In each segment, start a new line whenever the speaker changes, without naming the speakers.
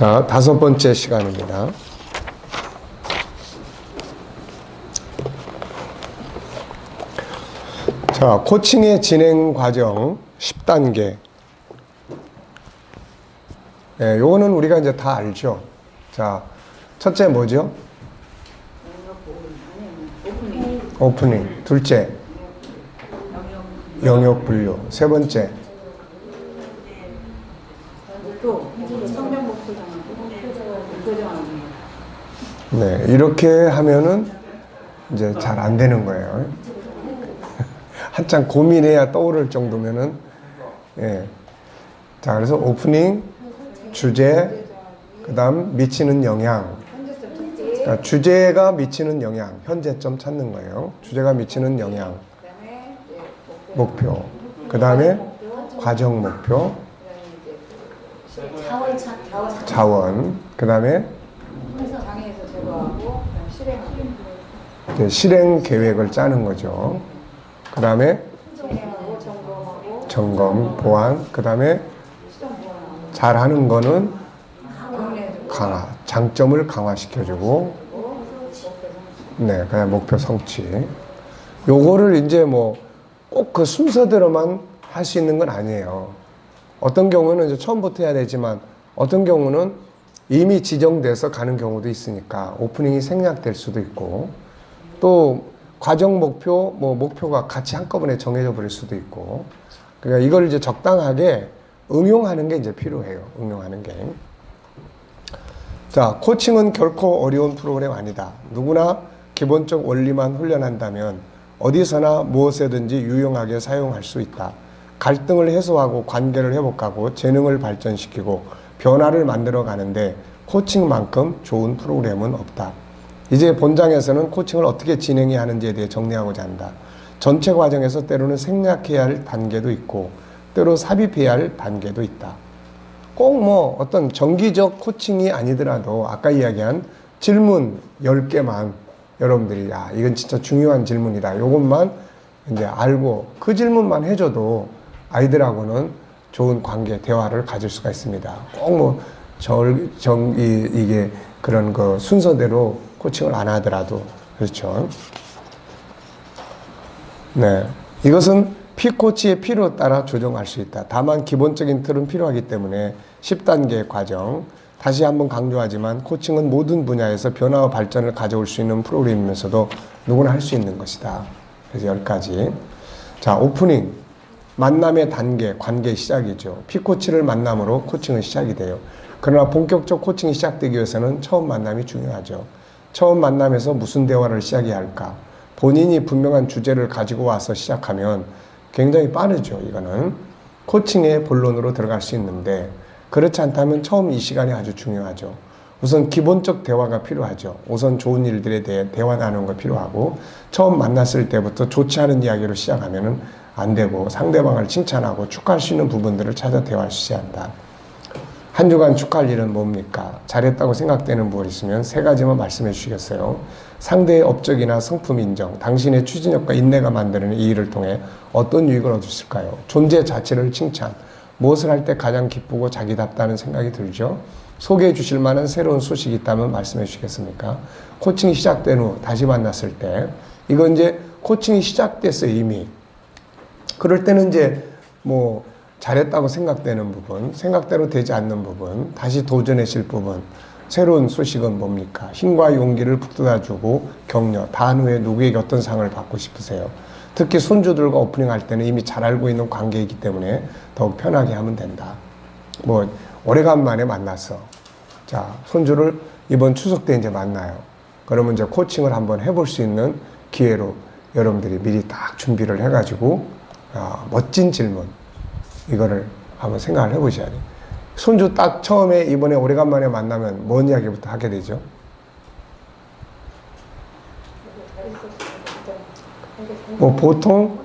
자, 5번째 시간입니다. 자, 코칭의 진행 과정 10단계. 네, 요거는 우리가 이제 다 알죠. 자, 첫째 뭐죠? 오프닝. 둘째, 영역 분류. 세 번째, 네, 이렇게 하면은 이제 잘 안 되는 거예요. 한참 고민해야 떠오를 정도면은, 예. 자, 그래서 오프닝, 주제, 그 다음 미치는 영향. 그러니까 주제가 미치는 영향, 현재점 찾는 거예요. 주제가 미치는 영향, 목표. 그 다음에 과정 목표, 자원. 그 다음에 실행 계획을 짜는 거죠. 그 다음에 점검, 보완. 그 다음에 잘하는 거는 강화, 장점을 강화시켜주고, 네, 그냥 목표 성취. 요거를 이제 뭐 꼭 그 순서대로만 할 수 있는 건 아니에요. 어떤 경우는 이제 처음부터 해야 되지만, 어떤 경우는 이미 지정돼서 가는 경우도 있으니까 오프닝이 생략될 수도 있고, 또 과정 목표, 뭐 목표가 같이 한꺼번에 정해져 버릴 수도 있고, 그러니까 이걸 이제 적당하게 응용하는 게 이제 필요해요. 응용하는 게. 자, 코칭은 결코 어려운 프로그램 아니다. 누구나 기본적 원리만 훈련한다면 어디서나 무엇에든지 유용하게 사용할 수 있다. 갈등을 해소하고 관계를 회복하고 재능을 발전시키고 변화를 만들어 가는데 코칭만큼 좋은 프로그램은 없다. 이제 본장에서는 코칭을 어떻게 진행해야 하는지에 대해 정리하고자 한다. 전체 과정에서 때로는 생략해야 할 단계도 있고 때로 삽입해야 할 단계도 있다. 꼭 뭐 어떤 정기적 코칭이 아니더라도 아까 이야기한 질문 10개만 여러분들이 이건 진짜 중요한 질문이다. 이것만 이제 알고 그 질문만 해줘도 아이들하고는 좋은 관계, 대화를 가질 수가 있습니다. 꼭 뭐 이게 그런 그 순서대로 코칭을 안 하더라도. 그렇죠. 네. 이것은 P코치의 필요에 따라 조정할 수 있다. 다만 기본적인 틀은 필요하기 때문에 10단계 과정. 다시 한번 강조하지만 코칭은 모든 분야에서 변화와 발전을 가져올 수 있는 프로그램이면서도 누구나 할 수 있는 것이다. 그래서 10가지. 자, 오프닝. 만남의 단계, 관계 시작이죠. P코치를 만남으로 코칭은 시작이 돼요. 그러나 본격적 코칭이 시작되기 위해서는 처음 만남이 중요하죠. 처음 만남에서 무슨 대화를 시작해야 할까? 본인이 분명한 주제를 가지고 와서 시작하면 굉장히 빠르죠. 이거는 코칭의 본론으로 들어갈 수 있는데 그렇지 않다면 처음 이 시간이 아주 중요하죠. 우선 기본적 대화가 필요하죠. 우선 좋은 일들에 대해 대화 나누는 거 필요하고 처음 만났을 때부터 좋지 않은 이야기로 시작하면은 안 되고 상대방을 칭찬하고 축하할 수 있는 부분들을 찾아 대화할 수 있어야 한다. 한 주간 축하할 일은 뭡니까? 잘했다고 생각되는 부분이 있으면 3가지만 말씀해 주시겠어요? 상대의 업적이나 성품 인정, 당신의 추진력과 인내가 만드는 이 일을 통해 어떤 유익을 얻으실까요? 존재 자체를 칭찬, 무엇을 할 때 가장 기쁘고 자기답다는 생각이 들죠? 소개해 주실 만한 새로운 소식이 있다면 말씀해 주시겠습니까? 코칭이 시작된 후 다시 만났을 때, 이건 이제 코칭이 시작됐어요, 이미. 그럴 때는 이제 뭐 잘했다고 생각되는 부분, 생각대로 되지 않는 부분, 다시 도전하실 부분, 새로운 소식은 뭡니까? 힘과 용기를 북돋아주고 격려, 다한 후에 누구에게 어떤 상을 받고 싶으세요? 특히 손주들과 오프닝 할 때는 이미 잘 알고 있는 관계이기 때문에 더욱 편하게 하면 된다. 뭐 오래간만에 만났어. 자, 손주를 이번 추석 때 이제 만나요. 그러면 이제 코칭을 한번 해볼 수 있는 기회로 여러분들이 미리 딱 준비를 해가지고 멋진 질문 이거를 한번 생각을 해보셔야 돼요. 손주 딱 처음에 이번에 오래간만에 만나면 뭔 이야기부터 하게 되죠? 뭐 보통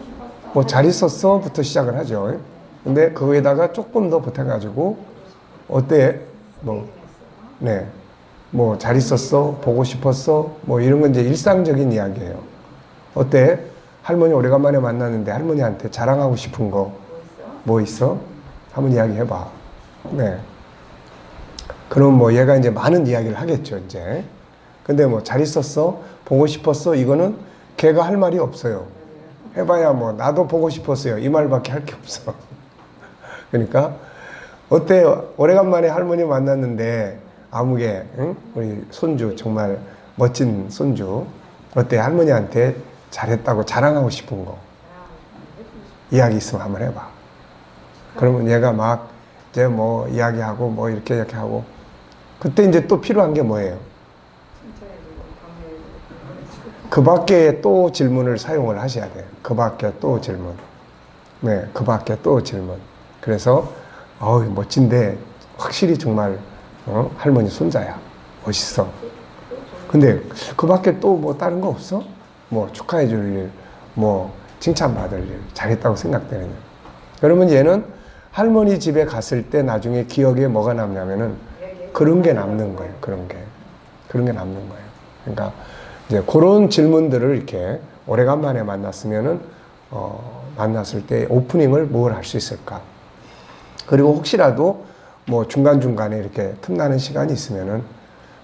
뭐 잘 있었어? 부터 시작을 하죠. 근데 그거에다가 조금 더 보태가지고 어때? 뭐 네, 뭐 잘 있었어? 보고 싶었어? 뭐 이런 건 이제 일상적인 이야기예요. 어때? 할머니 오래간만에 만났는데 할머니한테 자랑하고 싶은 거 뭐 있어? 한번 이야기해봐. 네. 그럼 뭐 얘가 이제 많은 이야기를 하겠죠, 이제. 근데 뭐 잘 있었어? 보고 싶었어? 이거는 걔가 할 말이 없어요. 해봐야 뭐 나도 보고 싶었어요. 이 말밖에 할 게 없어. 그러니까 어때? 오래간만에 할머니 만났는데 아무개, 응? 우리 손주 정말 멋진 손주. 어때? 할머니한테 잘했다고 자랑하고 싶은 거 이야기 있으면 한번 해봐. 그러면 얘가 막 이제 뭐 이야기하고 뭐 이렇게 하고 그때 이제 또 필요한 게 뭐예요? 그 밖에 또 질문을 사용을 하셔야 돼요. 그 밖에 또 질문. 네, 그 밖에 또 질문. 그래서 멋진데 확실히 정말 할머니 손자야. 멋있어. 근데 그 밖에 또 뭐 다른 거 없어? 뭐 축하해 줄 일, 뭐 칭찬받을 일, 잘했다고 생각되는 일. 그러면 얘는 할머니 집에 갔을 때 나중에 기억에 뭐가 남냐면은 그런 게 남는 거예요. 그런 게 남는 거예요. 그러니까 이제 그런 질문들을 이렇게 오래간만에 만났으면은 만났을 때 오프닝을 뭘 할 수 있을까? 그리고 혹시라도 뭐 중간중간에 이렇게 틈나는 시간이 있으면은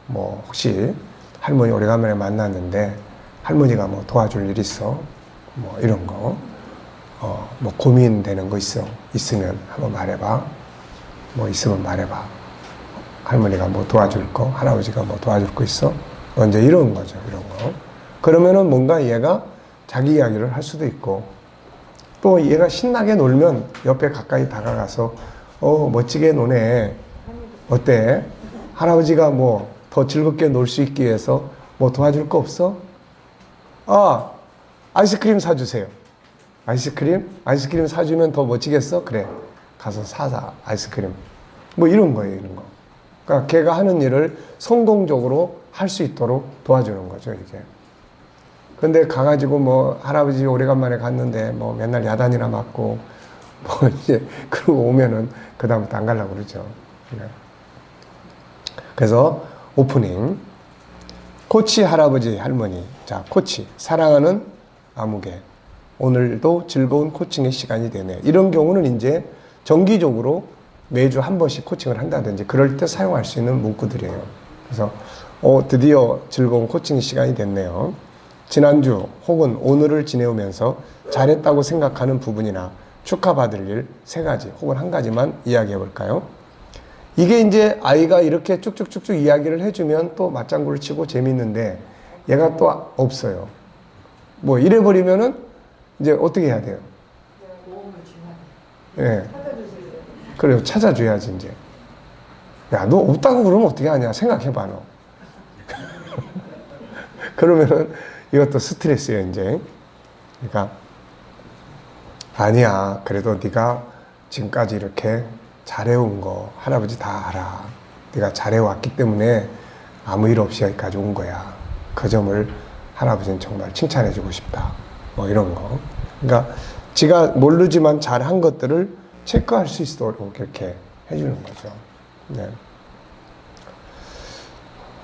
뭐 혹시 할머니 오래간만에 만났는데 할머니가 뭐 도와줄 일 있어? 뭐 이런 거. 뭐 고민되는 거 있으면 한번 말해봐. 뭐 있으면 말해봐. 할머니가 뭐 도와줄 거, 할아버지가 뭐 도와줄 거 있어? 먼저 이런 거죠, 이런 거. 그러면은 뭔가 얘가 자기 이야기를 할 수도 있고, 또 얘가 신나게 놀면 옆에 가까이 다가가서, 멋지게 노네. 어때? 할아버지가 뭐 더 즐겁게 놀 수 있기 위해서 뭐 도와줄 거 없어? 아이스크림 사주세요. 아이스크림 사주면 더 멋지겠어? 그래. 가서 사자, 아이스크림. 뭐 이런 거예요, 이런 거. 그러니까 걔가 하는 일을 성공적으로 할 수 있도록 도와주는 거죠, 이게. 근데 가가지고 뭐 할아버지 오래간만에 갔는데 뭐 맨날 야단이나 맞고 뭐 이제 그러고 오면은 그다음부터 안 가려고 그러죠. 그래서 오프닝. 코치 할아버지 할머니. 자, 코치. 사랑하는 아무개. 오늘도 즐거운 코칭의 시간이 되네. 이런 경우는 이제 정기적으로 매주 한 번씩 코칭을 한다든지 그럴 때 사용할 수 있는 문구들이에요. 그래서 드디어 즐거운 코칭 시간이 됐네요. 지난주 혹은 오늘을 지내오면서 잘했다고 생각하는 부분이나 축하받을 일 3가지 혹은 1가지만 이야기해 볼까요? 이게 이제 아이가 이렇게 쭉쭉쭉쭉 이야기를 해주면 또 맞장구를 치고 재밌는데 얘가 또 없어요. 뭐 이래버리면은 이제 어떻게 해야 돼요? 예. 그래요. 찾아줘야지 이제. 야, 너 없다고 그러면 어떻게 하냐? 생각해봐 너. 그러면은 이것도 스트레스예요 이제. 그러니까 아니야. 그래도 네가 지금까지 이렇게 잘해온 거 할아버지 다 알아. 네가 잘해왔기 때문에 아무 일 없이 여기까지 온 거야. 그 점을 할아버지는 정말 칭찬해주고 싶다. 뭐 이런 거. 그러니까 지가 모르지만 잘한 것들을 체크할 수 있도록 이렇게 해주는 거죠. 네.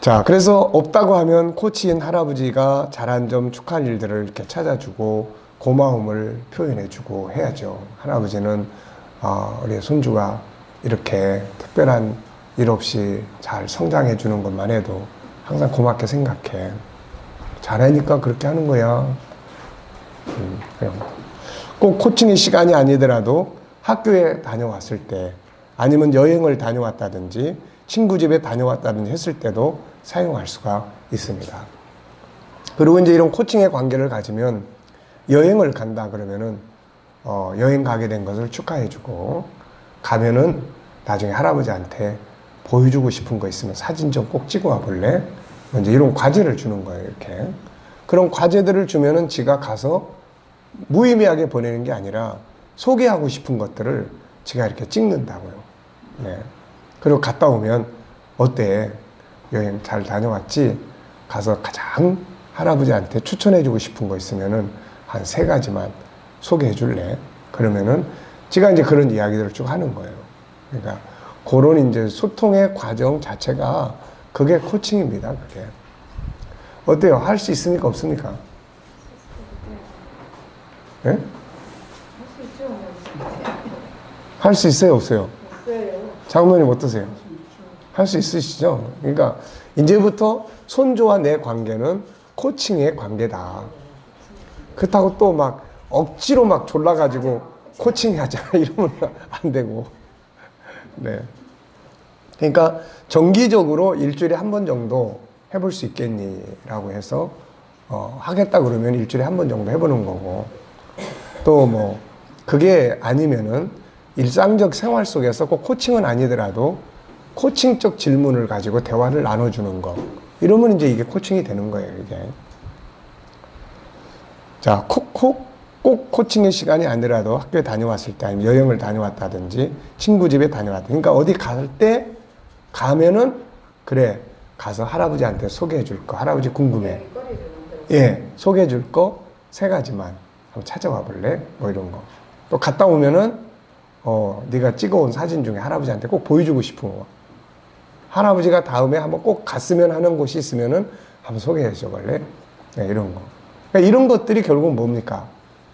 자, 그래서 없다고 하면 코치인 할아버지가 잘한 점 축하할 일들을 이렇게 찾아주고 고마움을 표현해주고 해야죠. 할아버지는 우리 손주가 이렇게 특별한 일 없이 잘 성장해 주는 것만 해도 항상 고맙게 생각해. 잘하니까 그렇게 하는 거야. 꼭 코칭의 시간이 아니더라도 학교에 다녀왔을 때 아니면 여행을 다녀왔다든지 친구 집에 다녀왔다든지 했을 때도 사용할 수가 있습니다. 그리고 이제 이런 코칭의 관계를 가지면 여행을 간다 그러면은 여행 가게 된 것을 축하해주고 가면은 나중에 할아버지한테 보여주고 싶은 거 있으면 사진 좀 꼭 찍어 와 볼래? 이제 이런 과제를 주는 거예요, 이렇게. 그런 과제들을 주면은 지가 가서 무의미하게 보내는 게 아니라 소개하고 싶은 것들을 지가 이렇게 찍는다고요. 네. 그리고 갔다 오면 어때? 여행 잘 다녀왔지? 가서 가장 할아버지한테 추천해주고 싶은 거 있으면은 한 3가지만 소개해 줄래? 그러면은 지가 이제 그런 이야기들을 쭉 하는 거예요. 그러니까 그런 이제 소통의 과정 자체가 그게 코칭입니다. 그게. 어때요? 할 수 있습니까? 없습니까? 예? 할 수 있어요? 없어요? 장모님 어떠세요? 할 수 있으시죠? 그러니까 이제부터 손주와 내 관계는 코칭의 관계다. 그렇다고 또 막 억지로 막 졸라가지고 코칭하자 이러면 안 되고. 네. 그러니까 정기적으로 일주일에 한 번 정도 해볼 수 있겠니? 라고 해서 하겠다 그러면 일주일에 한 번 정도 해보는 거고, 또 뭐 그게 아니면은 일상적 생활 속에서 꼭 코칭은 아니더라도 코칭적 질문을 가지고 대화를 나눠주는 거, 이러면 이제 이게 코칭이 되는 거예요, 이게. 자, 꼭 코칭의 시간이 아니라도 학교에 다녀왔을 때, 아니면 여행을 다녀왔다든지 친구 집에 다녀왔다, 그러니까 어디 갈 때 가면은, 그래, 가서 할아버지한테 소개해 줄 거, 할아버지 궁금해, 예, 소개해 줄 거 3가지만 한번 찾아와 볼래? 뭐 이런 거. 또 갔다 오면은 네가 찍어온 사진 중에 할아버지한테 꼭 보여주고 싶은 거, 할아버지가 다음에 한번 꼭 갔으면 하는 곳이 있으면은 한번 소개해 줘 볼래? 네, 이런 거. 그러니까 이런 것들이 결국 뭡니까?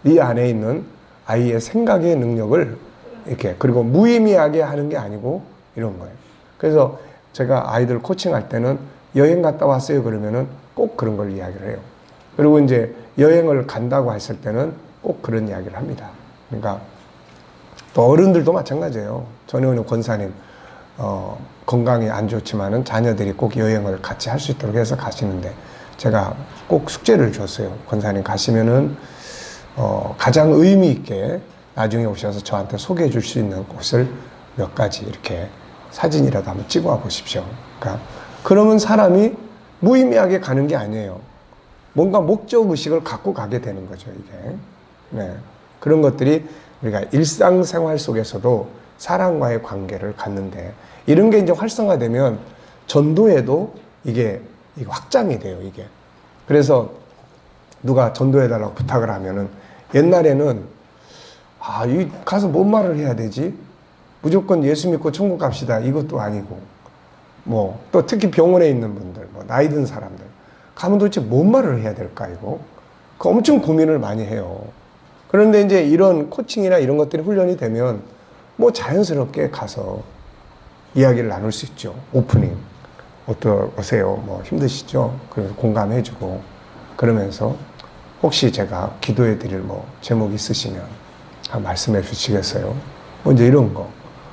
이 안에 있는 아이의 생각의 능력을 이렇게, 그리고 무의미하게 하는 게 아니고 이런 거예요. 그래서 제가 아이들 코칭할 때는 여행 갔다 왔어요 그러면은 꼭 그런 걸 이야기를 해요. 그리고 이제 여행을 간다고 했을 때는 꼭 그런 이야기를 합니다. 그러니까 또 어른들도 마찬가지예요. 전에 오는 권사님, 건강이 안 좋지만은 자녀들이 꼭 여행을 같이 할 수 있도록 해서 가시는데, 제가 꼭 숙제를 줬어요. 권사님 가시면은 가장 의미 있게 나중에 오셔서 저한테 소개해 줄 수 있는 곳을 몇 가지 이렇게 사진이라도 한번 찍어 와 보십시오. 그러니까 그러면 사람이 무의미하게 가는 게 아니에요. 뭔가 목적의식을 갖고 가게 되는 거죠, 이게. 네. 그런 것들이 우리가 일상생활 속에서도 사람과의 관계를 갖는데, 이런 게 이제 활성화되면 전도에도 이게 확장이 돼요, 이게. 그래서 누가 전도해달라고 부탁을 하면은, 옛날에는 이 가서 뭔 말을 해야 되지? 무조건 예수 믿고 천국 갑시다, 이것도 아니고, 뭐 또 특히 병원에 있는 분들, 뭐 나이 든 사람들 가면 도대체 뭔 말을 해야 될까, 이거 엄청 고민을 많이 해요. 그런데 이제 이런 코칭이나 이런 것들이 훈련이 되면 뭐 자연스럽게 가서 이야기를 나눌 수 있죠. 오프닝, 어떠세요? 뭐 힘드시죠? 그래서 공감해주고, 그러면서 혹시 제가 기도해 드릴 뭐 제목 있으시면 한번 말씀해 주시겠어요? 뭐 이제 이런 거.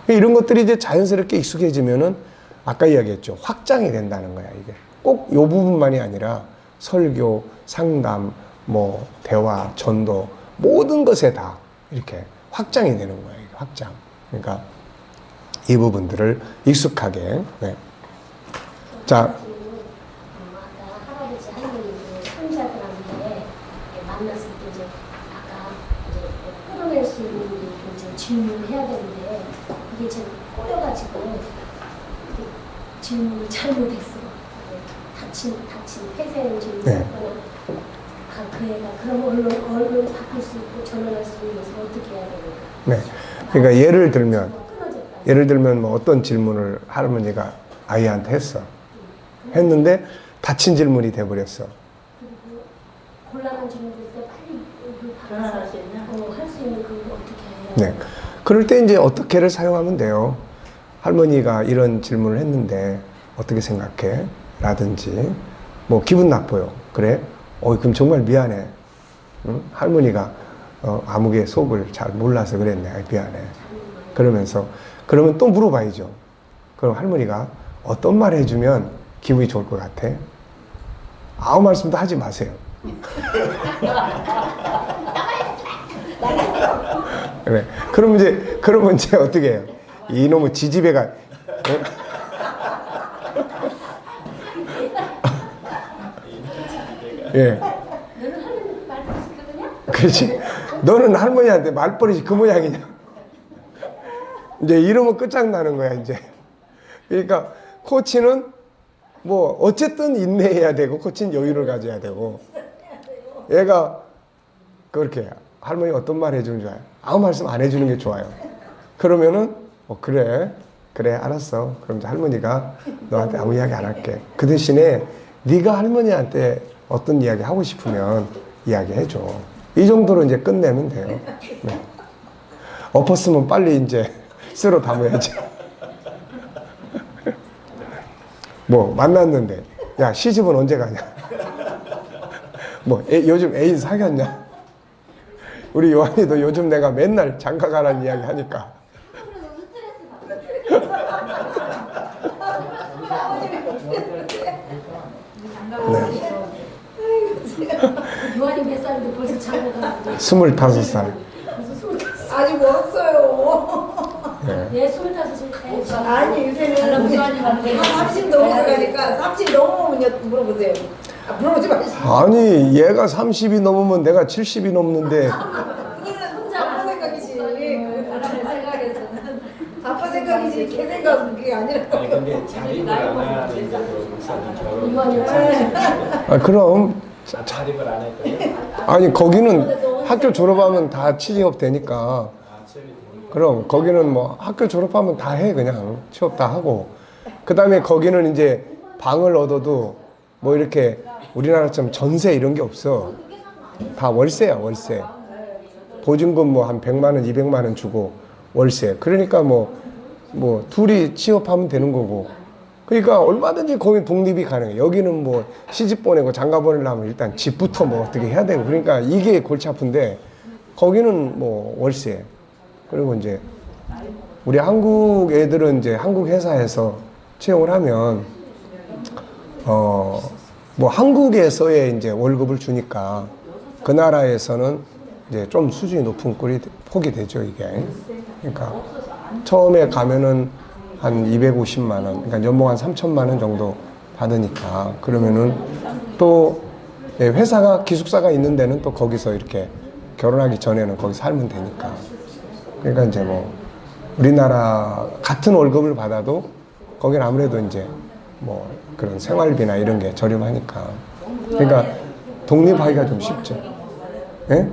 이런 것들이 이제 자연스럽게 익숙해지면은 아까 이야기했죠. 확장이 된다는 거야, 이게. 꼭 이 부분만이 아니라 설교, 상담, 뭐 대화, 전도, 모든 것에 다 이렇게 확장이 되는 거예요, 이게 확장. 그러니까 이 부분들을 익숙하게. 네. 자,
아까 할아버지 할머니 손자들한테 만났을 때 이제 아까 이제 끌어낼 수 있는 이제 질문을 해야 되는데, 이게 지금 꼬여가지고 질문을 잘못했어. 다친 폐쇄 질문.
네.
그 애가 그럼 얼른 바꿀 수 있고 전환할 수 있는 것을 어떻게 해야 되는가?
네. 그러니까 예를 들면 뭐 어떤 질문을 할머니가 아이한테 했어. 했는데 다친 질문이 돼버렸어.
그리고 곤란한 질문일 때 빨리 전환할 수 있냐? 할 수 있는 그걸 어떻게 해요?
네. 그럴 때 이제 어떻게를 사용하면 돼요. 할머니가 이런 질문을 했는데 어떻게 생각해? 라든지, 뭐 기분 나빠요. 그래? 그럼 정말 미안해. 응? 할머니가 아무개 속을 잘 몰라서 그랬네. 미안해. 그러면 또 물어봐야죠. 그럼 할머니가 어떤 말 해주면 기분이 좋을 것 같아? 아무 말씀도 하지 마세요. 그래. 그러면 이제 어떻게 해요? 이놈의 지지배가. 예.
너는 할머니 말버릇이 그거냐?
그렇지. 너는 할머니한테 말버릇이 그 모양이냐? 이제 이러면 끝장나는 거야, 이제. 그러니까 코치는 뭐 어쨌든 인내해야 되고, 코치는 여유를 가져야 되고, 얘가 그렇게 할머니 어떤 말 해주는 줄 알아요? 아무 말씀 안 해주는 게 좋아요. 그러면은 그래 알았어. 그럼 이제 할머니가 너한테 아무 이야기 안 할게. 그 대신에 네가 할머니한테 어떤 이야기 하고 싶으면 이야기해줘. 이 정도로 이제 끝내면 돼요. 네. 엎었으면 빨리 이제 쓸어 담아야지. 뭐 만났는데 야 시집은 언제 가냐? 뭐 요즘 애인 사귀었냐? 우리 요한이도 요즘 내가 맨날 장가 가라는 이야기 하니까
요한이 몇 살인데 벌써 장가가
25살.
벌써 25살.
아직 멀었어요.
예, 25살.
아니 요새는 30 넘어서 가니까 30 넘으면 물어보세요. 아, 물어보지 마시고.
아니 얘가 30이 넘으면 내가 70이 넘는데
그거는 아빠 생각이지. 아빠 생각에서는 아빠 생각이지. 걔 생각은 그게 아니라고.
아니 근데 자립을 안 하는데 목사님
요한이
아, 그럼
자립을 안 했더니
아니 거기는 학교 졸업하면 다 취업 되니까 그럼 거기는 뭐 학교 졸업하면 다 해 그냥 취업 다 하고 그 다음에 거기는 이제 방을 얻어도 뭐 이렇게 우리나라처럼 전세 이런 게 없어 다 월세야 월세 보증금 뭐 한 100만 원 200만 원 주고 월세 그러니까 뭐 둘이 취업하면 되는 거고 그러니까 얼마든지 거기 독립이 가능해 여기는 뭐 시집 보내고 장가 보내려면 일단 집부터 뭐 어떻게 해야 되고 그러니까 이게 골치 아픈데 거기는 뭐 월세 그리고 이제 우리 한국 애들은 이제 한국 회사에서 채용을 하면 뭐 한국에서의 이제 월급을 주니까 그 나라에서는 이제 좀 수준이 높은 폭이 되죠 이게. 그러니까 처음에 가면은 한 250만 원, 그러니까 연봉 한 3천만 원 정도 받으니까 그러면은 또 회사가 기숙사가 있는 데는 또 거기서 이렇게 결혼하기 전에는 거기 살면 되니까. 그러니까 이제 뭐 우리나라 같은 월급을 받아도 거기는 아무래도 이제 뭐 그런 생활비나 이런 게 저렴하니까. 그러니까 독립하기가 좀 쉽죠. 예?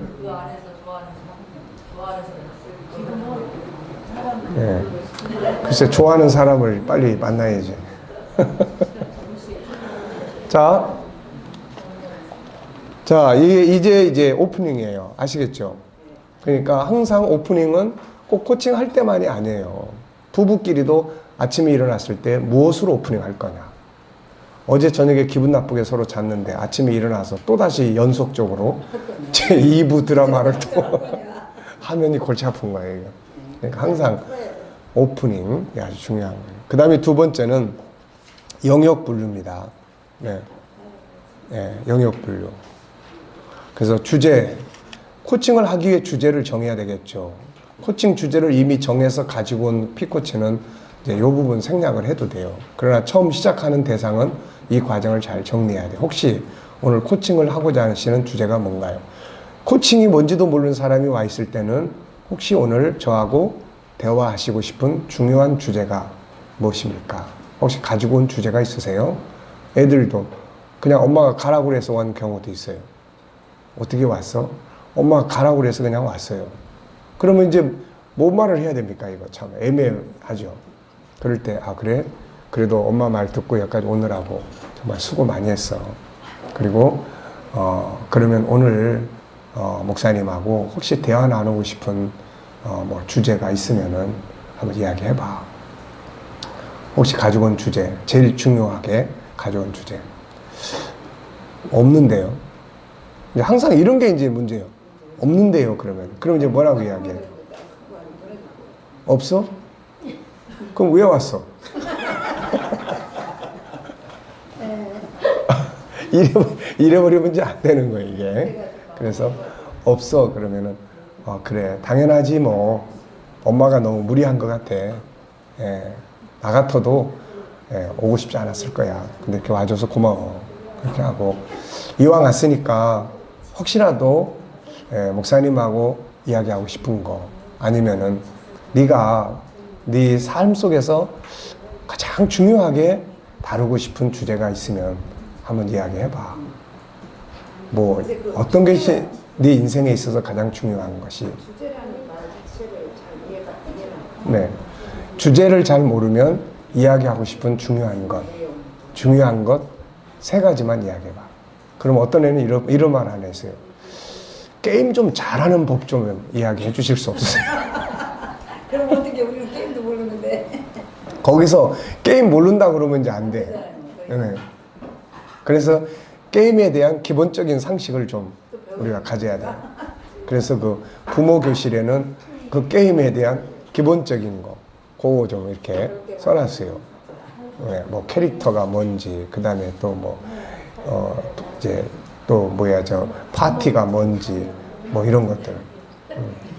예. 글쎄 좋아하는 사람을 빨리 만나야지. 자, 이제 오프닝이에요. 아시겠죠? 그러니까 항상 오프닝은 꼭 코칭할 때만이 아니에요. 부부끼리도 아침에 일어났을 때 무엇으로 오프닝 할 거냐. 어제 저녁에 기분 나쁘게 서로 잤는데 아침에 일어나서 또다시 연속적으로 제 2부 드라마를 또 하면이 골치 아픈 거예요. 그러니까 항상 오프닝이 아주 중요한 거예요. 그 다음에 두 번째는 영역 분류입니다. 네. 네, 영역 분류. 그래서 주제, 코칭을 하기 위해 주제를 정해야 되겠죠. 코칭 주제를 이미 정해서 가지고 온 피코치는 이제 이 부분 생략을 해도 돼요. 그러나 처음 시작하는 대상은 이 과정을 잘 정리해야 돼요. 혹시 오늘 코칭을 하고자 하시는 주제가 뭔가요? 코칭이 뭔지도 모르는 사람이 와 있을 때는 혹시 오늘 저하고 대화하시고 싶은 중요한 주제가 무엇입니까? 혹시 가지고 온 주제가 있으세요? 애들도 그냥 엄마가 가라고 그래서 온 경우도 있어요. 어떻게 왔어? 엄마가 가라고 그래서 그냥 왔어요. 그러면 이제 뭔 말을 해야 됩니까? 이거 참 애매하죠. 그럴 때, 아, 그래? 그래도 엄마 말 듣고 여기까지 오느라고 정말 수고 많이 했어. 그리고, 그러면 오늘, 목사님하고 혹시 대화 나누고 싶은, 뭐 주제가 있으면은 한번 이야기해봐. 혹시 가지고 온 주제, 제일 중요하게 가져온 주제. 없는데요. 항상 이런 게 이제 문제예요. 없는데요, 그러면. 그럼 이제 뭐라고 이야기해? 없어? 그럼 왜 왔어? 잃어버리면 이제 안 되는 거예요, 이게. 그래서 없어, 그러면은, 그래, 당연하지, 뭐. 엄마가 너무 무리한 것 같아. 예, 나 같아도 오고 싶지 않았을 거야. 근데 이렇게 와줘서 고마워. 그렇게 하고, 이왕 왔으니까 혹시라도 목사님하고 이야기하고 싶은 거 아니면은 네가 네 삶 속에서 가장 중요하게 다루고 싶은 주제가 있으면 한번 이야기해봐. 뭐 어떤 것이 네 인생에 있어서 가장 중요한 것이. 네, 주제를 잘 모르면 이야기하고 싶은 중요한 것 세 가지만 이야기해봐. 그럼 어떤 애는 이런 말 안 했어요. 게임 좀 잘하는 법 좀 이야기해 주실 수 없으세요?
그럼 어떻게 우리는 게임도 모르는데.
거기서 게임 모른다 그러면 이제 안 돼. 네. 그래서 게임에 대한 기본적인 상식을 좀 우리가 가져야 돼요. 그래서 그 부모 교실에는 그 게임에 대한 기본적인 거, 그거 좀 이렇게 써놨어요. 네, 뭐 캐릭터가 뭔지, 그 다음에 또 뭐, 이제 또 뭐야, 파티가 뭔지, 뭐 이런 것들.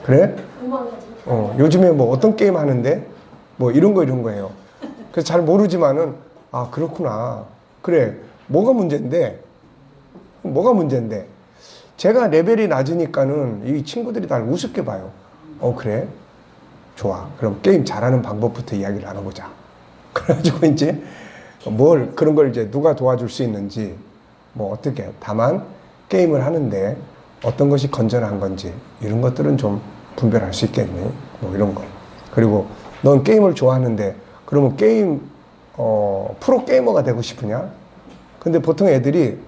그래? 요즘에 뭐 어떤 게임 하는데, 뭐 이런 거예요. 그래서 잘 모르지만은, 아, 그렇구나. 그래. 뭐가 문제인데? 제가 레벨이 낮으니까는 이 친구들이 날 우습게 봐요. 그래? 좋아. 그럼 게임 잘하는 방법부터 이야기를 나눠보자. 그래가지고 이제 그런 걸 이제 누가 도와줄 수 있는지, 뭐 어떻게. 다만, 게임을 하는데 어떤 것이 건전한 건지, 이런 것들은 좀 분별할 수 있겠니? 뭐 이런 거. 그리고 넌 게임을 좋아하는데, 그러면 프로 게이머가 되고 싶으냐? 근데 보통 애들이,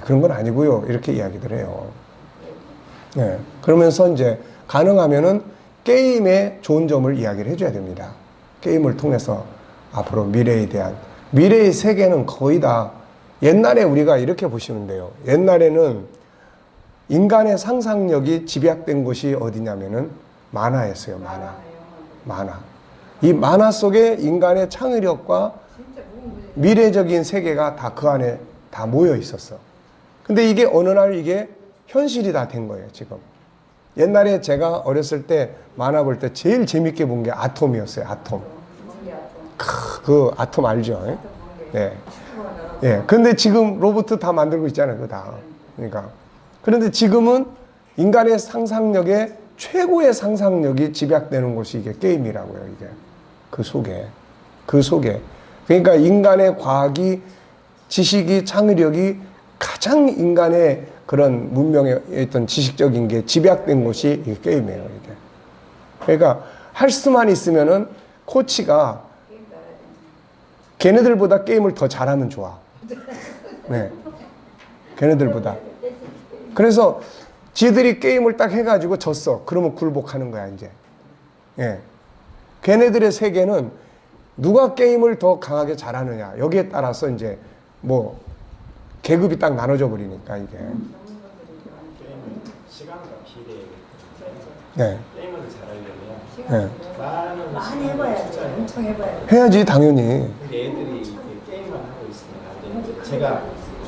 그런 건 아니고요. 이렇게 이야기들 해요. 네. 그러면서 이제 가능하면은 게임의 좋은 점을 이야기를 해줘야 됩니다. 게임을 통해서 앞으로 미래의 세계는 거의 다 옛날에 우리가 이렇게 보시면 돼요. 옛날에는 인간의 상상력이 집약된 곳이 어디냐면은 만화였어요. 만화. 이 만화 속에 인간의 창의력과 미래적인 세계가 다 그 안에 다 모여 있었어. 근데 이게 어느 날 이게 현실이 다 된 거예요, 지금. 옛날에 제가 어렸을 때 만화 볼 때 제일 재밌게 본 게 아톰이었어요, 아톰. 그 아톰 알죠? 네. 예. 근데 지금 로봇 다 만들고 있잖아요, 그거 다. 그러니까. 그런데 지금은 인간의 상상력에 최고의 상상력이 집약되는 곳이 이게 게임이라고요, 이게. 그 속에. 그러니까 인간의 과학이, 지식이, 창의력이 가장 인간의 그런 문명에 있던 지식적인 게 집약된 곳이 이 게임이에요, 이게. 그러니까 할 수만 있으면은 코치가 걔네들보다 게임을 더 잘하면 좋아. 네. 걔네들보다. 그래서 지들이 게임을 딱 해가지고 졌어. 그러면 굴복하는 거야, 이제. 예. 걔네들의 세계는 누가 게임을 더 강하게 잘하느냐. 여기에 따라서 이제 뭐 계급이 딱 나눠져 버리니까, 이게.
시간과 비례.
네.
게임을 잘하려면
많이 해봐야지. 엄청 해봐야지.
해야지, 당연히.
근데 애들이 이렇게 게임만 하고 있으면 안 되는데 제가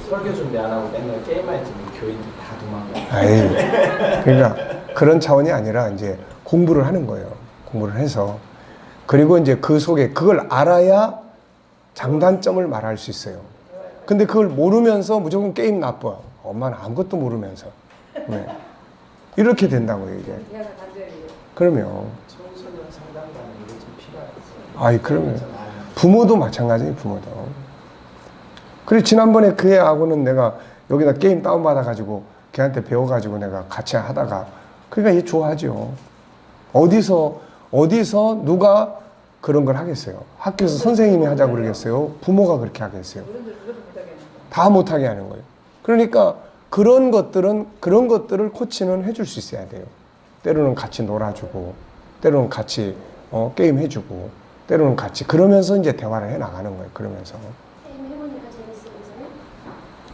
설교 준비 안 하고 맨날 게임만 했더니 교인들 다 도망가요.
그러니까 그런 차원이 아니라 이제 공부를 하는 거예요. 공부를 해서. 그리고 이제 그 속에 그걸 알아야 장단점을 말할 수 있어요. 근데 그걸 모르면서 무조건 게임 나빠. 엄마는 아무것도 모르면서. 네. 이렇게 된다고요, 이게. 그러면.
청소년 상담가는 이게 좀 필요해요.
아이, 그러면. 부모도 마찬가지예요, 부모도. 그래, 지난번에 그 애하고는 내가 여기다 게임 다운받아가지고 걔한테 배워가지고 내가 같이 하다가, 그러니까 얘 좋아하죠. 어디서 누가 그런 걸 하겠어요? 학교에서 선생님이 하자고 그러겠어요? 부모가 그렇게 하겠어요? 다 못하게 하는 거예요. 그러니까 그런 것들을 코치는 해줄 수 있어야 돼요. 때로는 같이 놀아주고, 때로는 같이 게임 해주고, 때로는 같이 그러면서 이제 대화를 해 나가는 거예요. 그러면서.
게임 해보니까 재밌으면서요?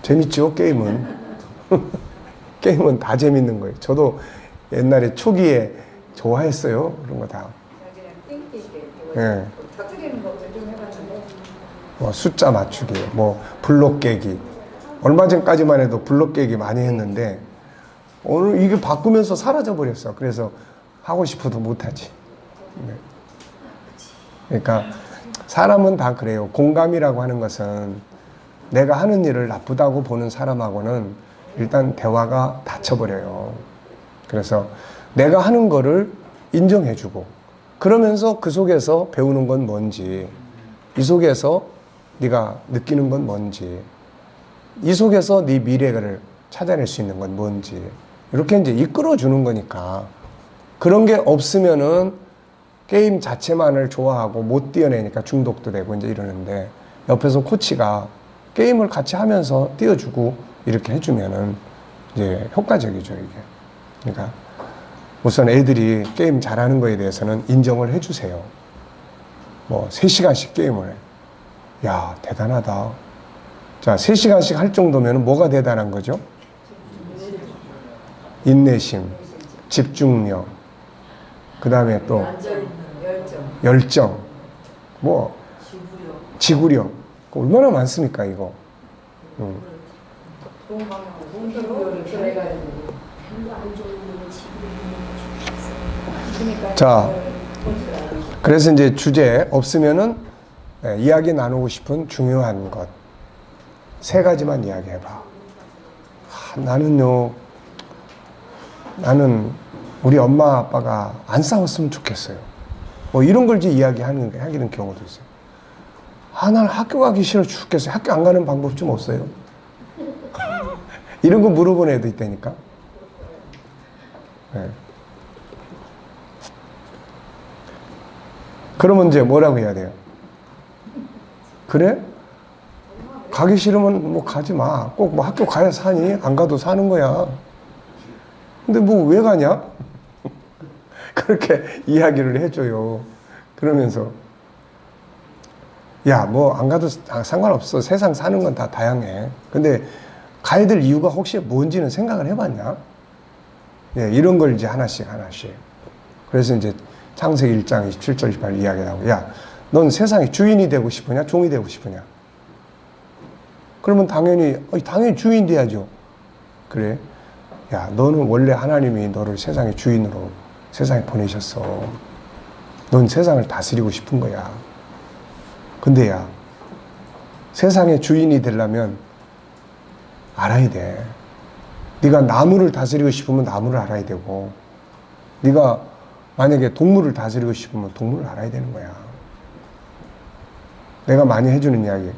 재밌죠, 게임은. 게임은 다 재밌는 거예요. 저도 옛날에 초기에 좋아했어요. 그런 거 다.
그냥 띵띵
예.
터뜨리는 것도 좀 해봤는데.
뭐 숫자 맞추기, 뭐 블록 깨기. 얼마 전까지만 해도 블록 깨기 많이 했는데 오늘 이게 바꾸면서 사라져 버렸어. 그래서 하고 싶어도 못하지. 네. 그러니까 사람은 다 그래요. 공감이라고 하는 것은 내가 하는 일을 나쁘다고 보는 사람하고는 일단 대화가 닫혀버려요. 그래서 내가 하는 거를 인정해주고, 그러면서 그 속에서 배우는 건 뭔지, 이 속에서 네가 느끼는 건 뭔지, 이 속에서 네 미래를 찾아낼 수 있는 건 뭔지, 이렇게 이제 이끌어주는 거니까. 그런 게 없으면은 게임 자체만을 좋아하고 못 뛰어내니까 중독도 되고 이제 이러는데, 옆에서 코치가 게임을 같이 하면서 띄워주고 이렇게 해주면은 이제 효과적이죠, 이게. 그러니까 우선 애들이 게임 잘하는 거에 대해서는 인정을 해주세요. 뭐 3시간씩 게임을 해. 야, 대단하다. 자, 3시간씩 할 정도면 뭐가 대단한 거죠? 인내심, 집중력, 그 다음에 또
앉아있는 열정,
열정, 뭐 지구력, 얼마나 많습니까 이거?
좋은 방향으로 동기부여를 기대해가야 되고.
별로 안 좋은 일을 지금
그러니까
자, 그래서 이제 주제 없으면은 이야기 나누고 싶은 중요한 것 3가지만 이야기해봐. 나는 우리 엄마 아빠가 안 싸웠으면 좋겠어요. 뭐 이런 걸 이제 하기는 경우도 있어요. 나는 학교 가기 싫어 죽겠어요. 학교 안 가는 방법 좀 없어요? 이런 거 물어보는 애도 있다니까. 네. 그러면 이제 뭐라고 해야 돼요? 그래? 가기 싫으면 뭐 가지 마. 꼭 뭐 학교 가야 사니? 안 가도 사는 거야. 근데 뭐 왜 가냐? 그렇게 이야기를 해줘요. 그러면서 야, 뭐 안 가도 상관없어. 세상 사는 건 다 다양해. 근데 가야 될 이유가 혹시 뭔지는 생각을 해봤냐? 예, 이런 걸 이제 하나씩. 그래서 이제 창세기 1장 27절 28 이야기하고, 야, 넌 세상의 주인이 되고 싶으냐? 종이 되고 싶으냐? 그러면 당연히 주인 돼야죠. 그래. 야, 너는 원래 하나님이 너를 세상의 주인으로 세상에 보내셨어. 넌 세상을 다스리고 싶은 거야. 근데 야, 세상의 주인이 되려면 알아야 돼. 네가 나무를 다스리고 싶으면 나무를 알아야 되고, 네가 만약에 동물을 다스리고 싶으면 동물을 알아야 되는 거야. 내가 많이 해주는 이야기.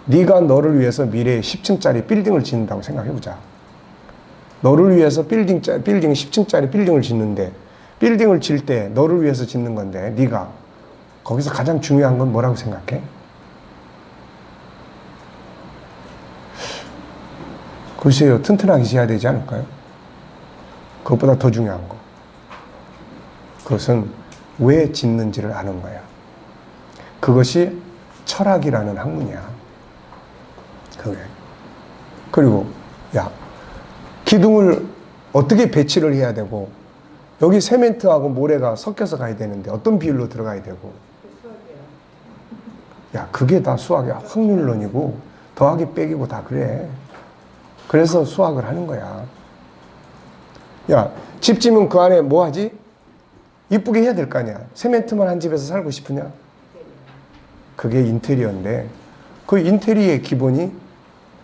네가 너를 위해서 미래에 10층짜리 빌딩을 짓는다고 생각해보자. 너를 위해서 빌딩 10층짜리 빌딩을 짓는데, 빌딩을 질 때 너를 위해서 짓는 건데, 네가 거기서 가장 중요한 건 뭐라고 생각해? 글쎄요, 튼튼하게 지어야 되지 않을까요? 그것보다 더 중요한 거. 그것은 왜 짓는지를 아는 거야. 그것이 철학이라는 학문이야. 그게. 그리고 야, 기둥을 어떻게 배치를 해야 되고, 여기 세멘트하고 모래가 섞여서 가야 되는데 어떤 비율로 들어가야 되고, 야, 그게 다 수학이야. 확률론이고 더하기 빼기고 다 그래. 그래서 수학을 하는 거야. 야, 집 지면 그 안에 뭐 하지? 이쁘게 해야 될 거 아니야. 세멘트만 한 집에서 살고 싶으냐? 그게 인테리어인데, 그 인테리어의 기본이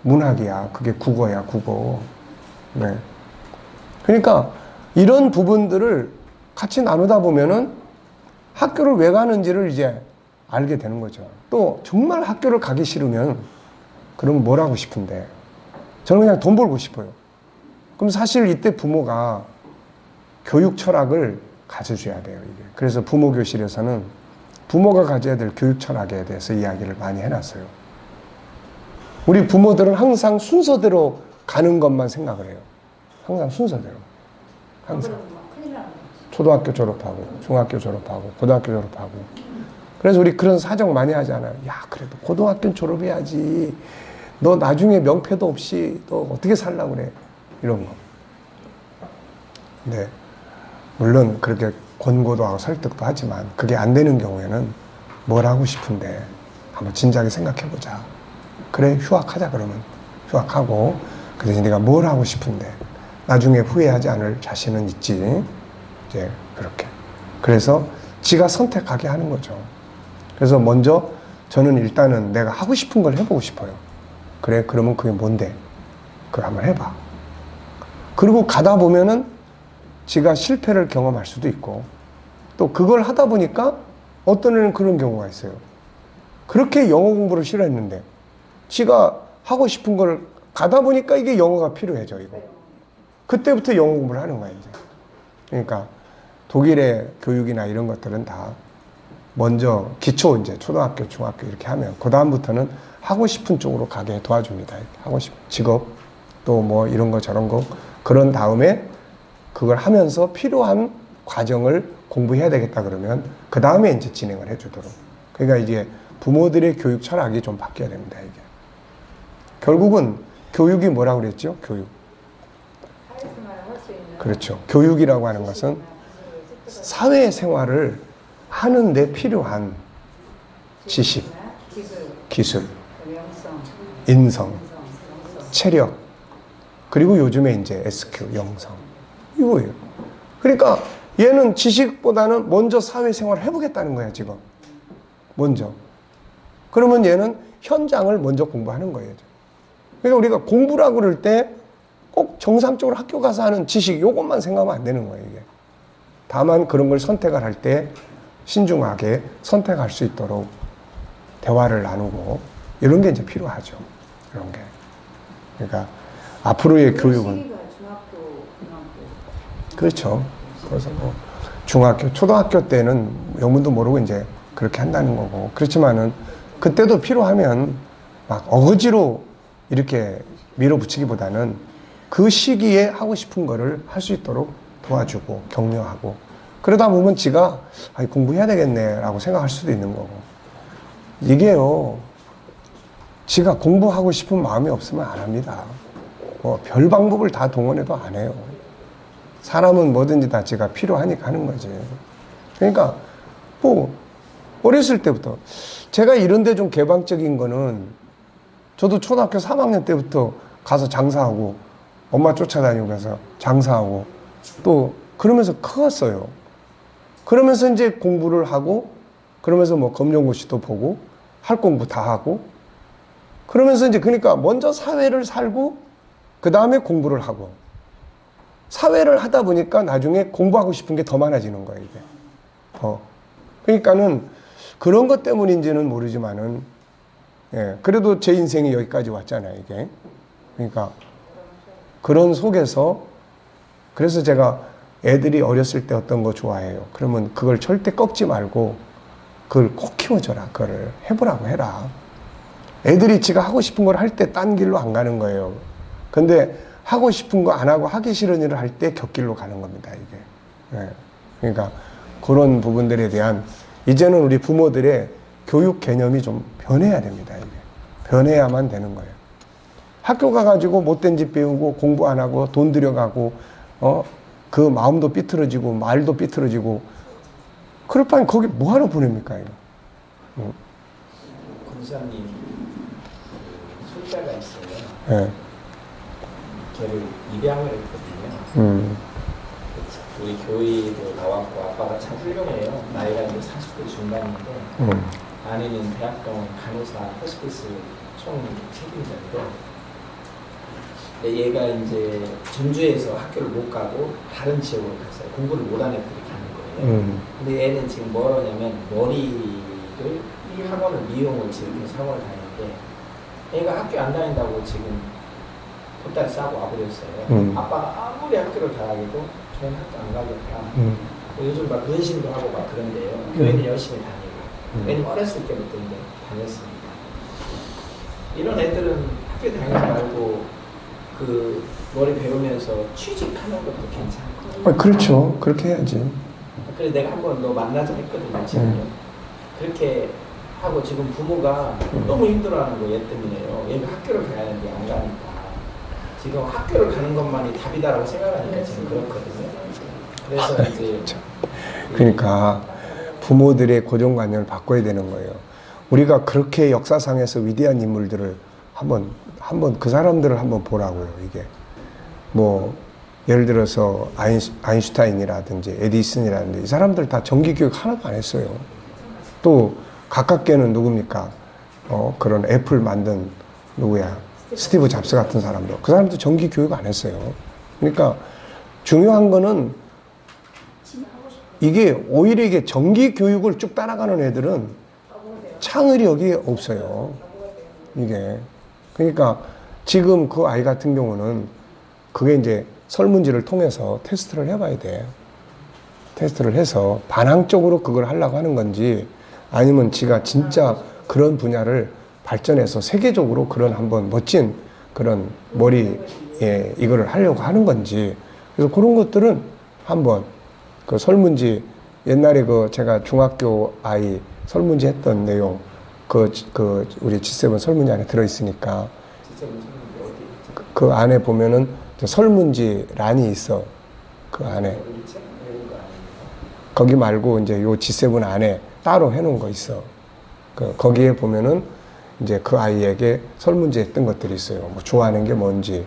문학이야. 그게 국어야, 국어. 네. 그러니까 이런 부분들을 같이 나누다 보면은 학교를 왜 가는지를 이제 알게 되는 거죠. 또 정말 학교를 가기 싫으면 그러면 뭘 하고 싶은데, 저는 그냥 돈 벌고 싶어요. 그럼 사실 이때 부모가 교육 철학을 가져줘야 돼요, 이게. 그래서 부모 교실에서는 부모가 가져야 될 교육 철학에 대해서 이야기를 많이 해놨어요. 우리 부모들은 항상 순서대로 가는 것만 생각을 해요. 항상 순서대로. 항상. 초등학교 졸업하고, 중학교 졸업하고, 고등학교 졸업하고. 그래서 우리 그런 사정 많이 하잖아요. 야, 그래도 고등학교는 졸업해야지. 너 나중에 명패도 없이 너 어떻게 살라고 그래. 이런 거. 네. 물론 그렇게 권고도 하고 설득도 하지만 그게 안 되는 경우에는 뭘 하고 싶은데 한번 진지하게 생각해보자. 그래, 휴학하자 그러면. 휴학하고, 그 대신 네가 뭘 하고 싶은데 나중에 후회하지 않을 자신은 있지. 이제 그렇게. 그래서 지가 선택하게 하는 거죠. 그래서 먼저 저는 일단은 내가 하고 싶은 걸 해보고 싶어요. 그래, 그러면 그게 뭔데? 그걸 한번 해봐. 그리고 가다 보면은 지가 실패를 경험할 수도 있고, 또 그걸 하다 보니까 어떤 애는 그런 경우가 있어요. 그렇게 영어 공부를 싫어했는데 지가 하고 싶은 걸 가다 보니까 이게 영어가 필요해져, 이거. 그때부터 영어 공부를 하는 거야, 이제. 그러니까 독일의 교육이나 이런 것들은 다 먼저 기초, 이제 초등학교, 중학교 이렇게 하면 그다음부터는 하고 싶은 쪽으로 가게 도와줍니다. 하고 싶은 직업, 또 뭐 이런 거 저런 거. 그런 다음에 그걸 하면서 필요한 과정을 공부해야 되겠다 그러면 그 다음에 이제 진행을 해주도록. 그러니까 이제 부모들의 교육 철학이 좀 바뀌어야 됩니다, 이게. 결국은 교육이 뭐라고 그랬죠? 교육.
사회생활을 할 수 있는.
그렇죠. 교육이라고 하는 것은 사회생활을 하는 데 필요한 지식, 기술,
영성,
인성, 체력, 그리고 요즘에 이제 SQ, 영성. 이거예요. 그러니까 얘는 지식보다는 먼저 사회생활을 해보겠다는 거야, 지금. 먼저. 그러면 얘는 현장을 먼저 공부하는 거예요. 그러니까 우리가 공부라고 그럴 때 꼭 정상적으로 학교 가서 하는 지식, 요것만 생각하면 안 되는 거예요, 이게. 다만 그런 걸 선택을 할 때 신중하게 선택할 수 있도록 대화를 나누고 이런 게 이제 필요하죠. 이런 게. 그러니까 앞으로의 교육은.
시기가 중학교, 고등학교.
그렇죠. 그래서 뭐 중학교, 초등학교 때는 영문도 모르고 이제 그렇게 한다는 거고. 그렇지만은 그때도 필요하면 막 어거지로 이렇게 밀어붙이기보다는 그 시기에 하고 싶은 거를 할 수 있도록 도와주고 격려하고 그러다 보면 지가 공부해야 되겠네 라고 생각할 수도 있는 거고. 이게요, 지가 공부하고 싶은 마음이 없으면 안 합니다. 뭐 별 방법을 다 동원해도 안 해요. 사람은 뭐든지 다 지가 필요하니까 하는 거지. 그러니까 뭐 어렸을 때부터 제가 이런 데 좀 개방적인 거는 저도 초등학교 3학년 때부터 가서 장사하고 엄마 쫓아다니고 가서 장사하고 또 그러면서 컸어요. 그러면서 이제 공부를 하고 그러면서 뭐 검정고시도 보고 할 공부 다 하고 그러면서 이제 그러니까 먼저 사회를 살고 그 다음에 공부를 하고 사회를 하다 보니까 나중에 공부하고 싶은 게 더 많아지는 거예요, 이게. 그러니까는 그런 것 때문인지는 모르지만은 예, 그래도 제 인생이 여기까지 왔잖아요, 이게. 그러니까 그런 속에서 그래서 제가 애들이 어렸을 때 어떤 거 좋아해요. 그러면 그걸 절대 꺾지 말고 그걸 꼭 키워줘라. 그거를 해보라고 해라. 애들이 지가 하고 싶은 걸 할 때 딴 길로 안 가는 거예요. 근데 하고 싶은 거 안 하고 하기 싫은 일을 할 때 곁길로 가는 겁니다, 이게. 예. 그러니까 그런 부분들에 대한 이제는 우리 부모들의 교육 개념이 좀 변해야 됩니다, 이게. 변해야만 되는 거예요. 학교 가가지고 못된 짓 배우고 공부 안 하고 돈 들여가고 그 마음도 삐뚤어지고 말도 삐뚤어지고 그럴 바엔 거기 뭐하러 보냅니까, 이거.
권사님 손자가 있어요.
예.
걔를 입양을 했거든요. 우리 교회도 나왔고 아빠가 참 훌륭해요. 나이가 이제 40대 중반인데 아내는 대학병원 간호사 호스피스 총 책임자인데 근데 얘가 이제 전주에서 학교를 못 가고 다른 지역으로 갔어요. 공부를 못한 애들이 가는 거예요. 근데 얘는 지금 뭘 하냐면 머리를 학원을 미용을 지금 학원을 다니는데 얘가 학교 안 다닌다고 지금 돗다리 싸고 와버렸어요. 아빠가 아무리 학교를 가라해도 저는 학교 안 가겠다. 요즘 막 문신도 하고 막 그런데요. 교회는 열심히 다니고 얘는 어렸을 때부터 이제 다녔습니다. 이런 애들은 학교 다니지 말고 그 머리 배우면서 취직하는 것도 괜찮고.
그렇죠. 그렇게 해야지.
그래서 내가 한번 너 만나자 했거든요, 지금. 그렇게 하고 지금 부모가 너무 힘들어하는 거 얘 때문에요. 얘가 학교를 가야 하는데 안 가니까. 지금 학교를 가는 것만이 답이다라고 생각하니까 지금 그렇거든요. 그래서 이제.
그러니까 부모들의 고정관념을 바꿔야 되는 거예요. 우리가 그렇게 역사상에서 위대한 인물들을 한번 그 사람들을 한번 보라고요, 이게. 뭐, 예를 들어서 아인슈타인이라든지 에디슨이라든지 이 사람들 다 정기교육 하나도 안 했어요. 또 가깝게는 누굽니까? 그런 애플 만든 누구야? 스티브 잡스 같은 사람도. 그 사람도 정기교육 안 했어요. 그러니까 중요한 거는 이게 오히려 이게 정기교육을 쭉 따라가는 애들은 창의력이 없어요. 이게. 그러니까 지금 그 아이 같은 경우는 그게 이제 설문지를 통해서 테스트를 해봐야 돼. 테스트를 해서 반항적으로 그걸 하려고 하는 건지 아니면 지가 진짜 그런 분야를 발전해서 세계적으로 그런 한번 멋진 그런 머리에 이거를 하려고 하는 건지 그래서 그런 것들은 한번 그 설문지 옛날에 그 제가 중학교 아이 설문지 했던 내용 그 우리 G7 설문지 안에 들어있으니까
G7 설문지 어디 있죠?
그 안에 보면은 저 설문지 란이 있어. 그 안에.
우리 책 외운 거 아닙니까?
거기 말고 이제 요 G7 안에 따로 해놓은 거 있어. 거기에 보면은 이제 그 아이에게 설문지에 뜬 것들이 있어요. 뭐 좋아하는 게 뭔지,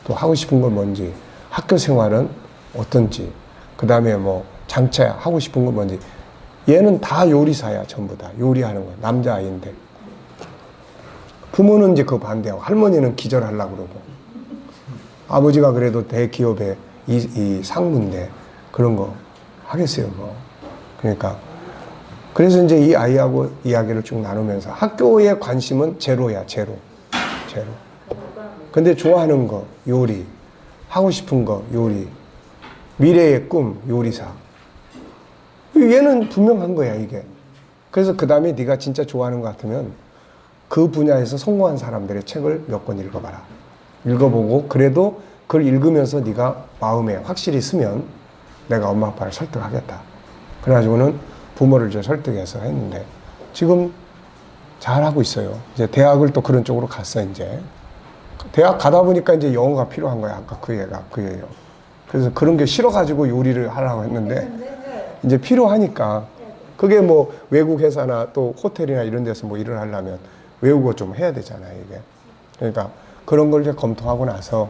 또 하고 싶은 건 뭔지, 학교 생활은 어떤지, 그 다음에 뭐 장차 하고 싶은 건 뭔지. 얘는 다 요리사야, 전부 다. 요리하는 거야. 남자아이인데. 부모는 이제 그거 반대하고, 할머니는 기절하려고 그러고, 아버지가 그래도 대기업의 이 상무인데, 그런 거 하겠어요, 뭐. 그러니까. 그래서 이제 이 아이하고 이야기를 쭉 나누면서 학교의 관심은 제로야, 제로. 제로. 근데 좋아하는 거, 요리. 하고 싶은 거, 요리. 미래의 꿈, 요리사. 얘는 분명한 거야, 이게. 그래서 그 다음에 네가 진짜 좋아하는 것 같으면 그 분야에서 성공한 사람들의 책을 몇 권 읽어봐라. 읽어보고 그래도 그걸 읽으면서 네가 마음에 확실히 쓰면 내가 엄마 아빠를 설득하겠다. 그래가지고는 부모를 이제 설득해서 했는데 지금 잘하고 있어요. 이제 대학을 또 그런 쪽으로 갔어, 이제. 대학 가다 보니까 이제 영어가 필요한 거야. 아까 그 얘예요. 그래서 그런 게 싫어가지고 요리를 하려고 했는데 이제 필요하니까 그게 뭐 외국 회사나 또 호텔이나 이런 데서 뭐 일을 하려면 외우고 좀 해야 되잖아요, 이게. 그러니까 그런 걸 이제 검토하고 나서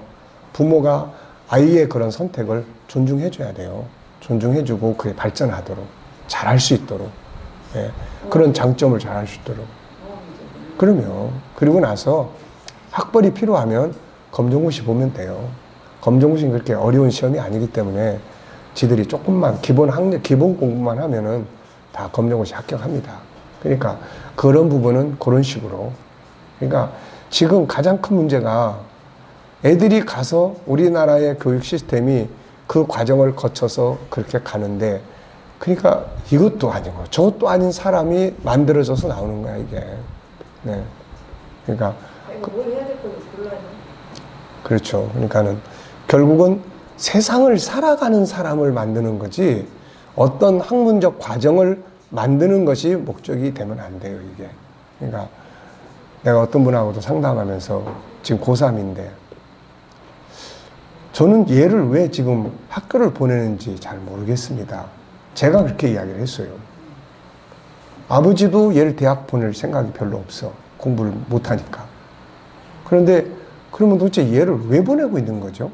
부모가 아이의 그런 선택을 존중해줘야 돼요. 존중해주고 그게 발전하도록. 잘할 수 있도록. 예. 그런 장점을 잘할 수 있도록. 그러면, 그리고 나서 학벌이 필요하면 검정고시 보면 돼요. 검정고시는 그렇게 어려운 시험이 아니기 때문에 지들이 조금만 기본 공부만 하면은 다 검정고시 합격합니다. 그러니까 그런 부분은 그런 식으로. 그러니까 지금 가장 큰 문제가 애들이 가서 우리나라의 교육 시스템이 그 과정을 거쳐서 그렇게 가는데 그러니까 이것도 아니고 저것도 아닌 사람이 만들어져서 나오는 거야, 이게. 네. 그러니까.
뭘 해야 될 건지 몰라요.
그렇죠. 그러니까는 결국은 세상을 살아가는 사람을 만드는 거지 어떤 학문적 과정을 만드는 것이 목적이 되면 안 돼요, 이게. 그러니까 내가 어떤 분하고도 상담하면서 지금 고3인데 저는 얘를 왜 지금 학교를 보내는지 잘 모르겠습니다. 제가 그렇게 이야기를 했어요. 아버지도 얘를 대학 보낼 생각이 별로 없어. 공부를 못하니까. 그런데 그러면 도대체 얘를 왜 보내고 있는 거죠?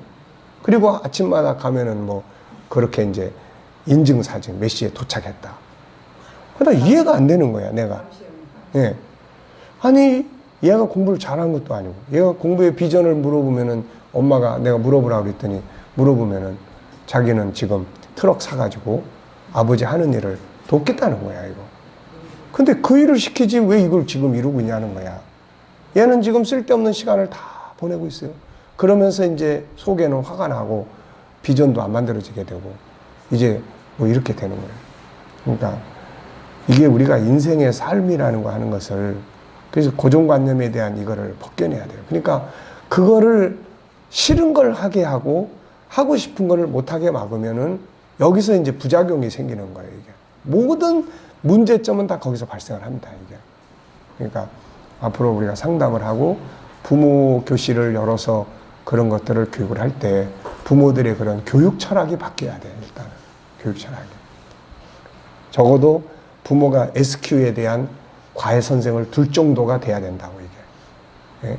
그리고 아침마다 가면은 뭐 그렇게 이제 인증사진 몇 시에 도착했다. 그러다 이해가 안 되는 거야, 내가. 예. 아니, 얘가 공부를 잘한 것도 아니고, 얘가 공부의 비전을 물어보면은 엄마가 내가 물어보라고 그랬더니 물어보면은 자기는 지금 트럭 사가지고 아버지 하는 일을 돕겠다는 거야, 이거. 근데 그 일을 시키지 왜 이걸 지금 이루고 있냐는 거야. 얘는 지금 쓸데없는 시간을 다 보내고 있어요. 그러면서 이제 속에는 화가 나고 비전도 안 만들어지게 되고 이제 뭐 이렇게 되는 거예요. 그러니까 이게 우리가 인생의 삶이라는 거 하는 것을 그래서 고정관념에 대한 이거를 벗겨내야 돼요. 그러니까 그거를 싫은 걸 하게 하고 하고 싶은 걸 못하게 막으면은 여기서 이제 부작용이 생기는 거예요, 이게. 모든 문제점은 다 거기서 발생을 합니다, 이게. 그러니까 앞으로 우리가 상담을 하고 부모 교실을 열어서 그런 것들을 교육을 할 때 부모들의 그런 교육 철학이 바뀌어야 돼요, 일단은. 교육 철학이. 적어도 부모가 SQ에 대한 과외 선생을 둘 정도가 돼야 된다고, 이게. 예?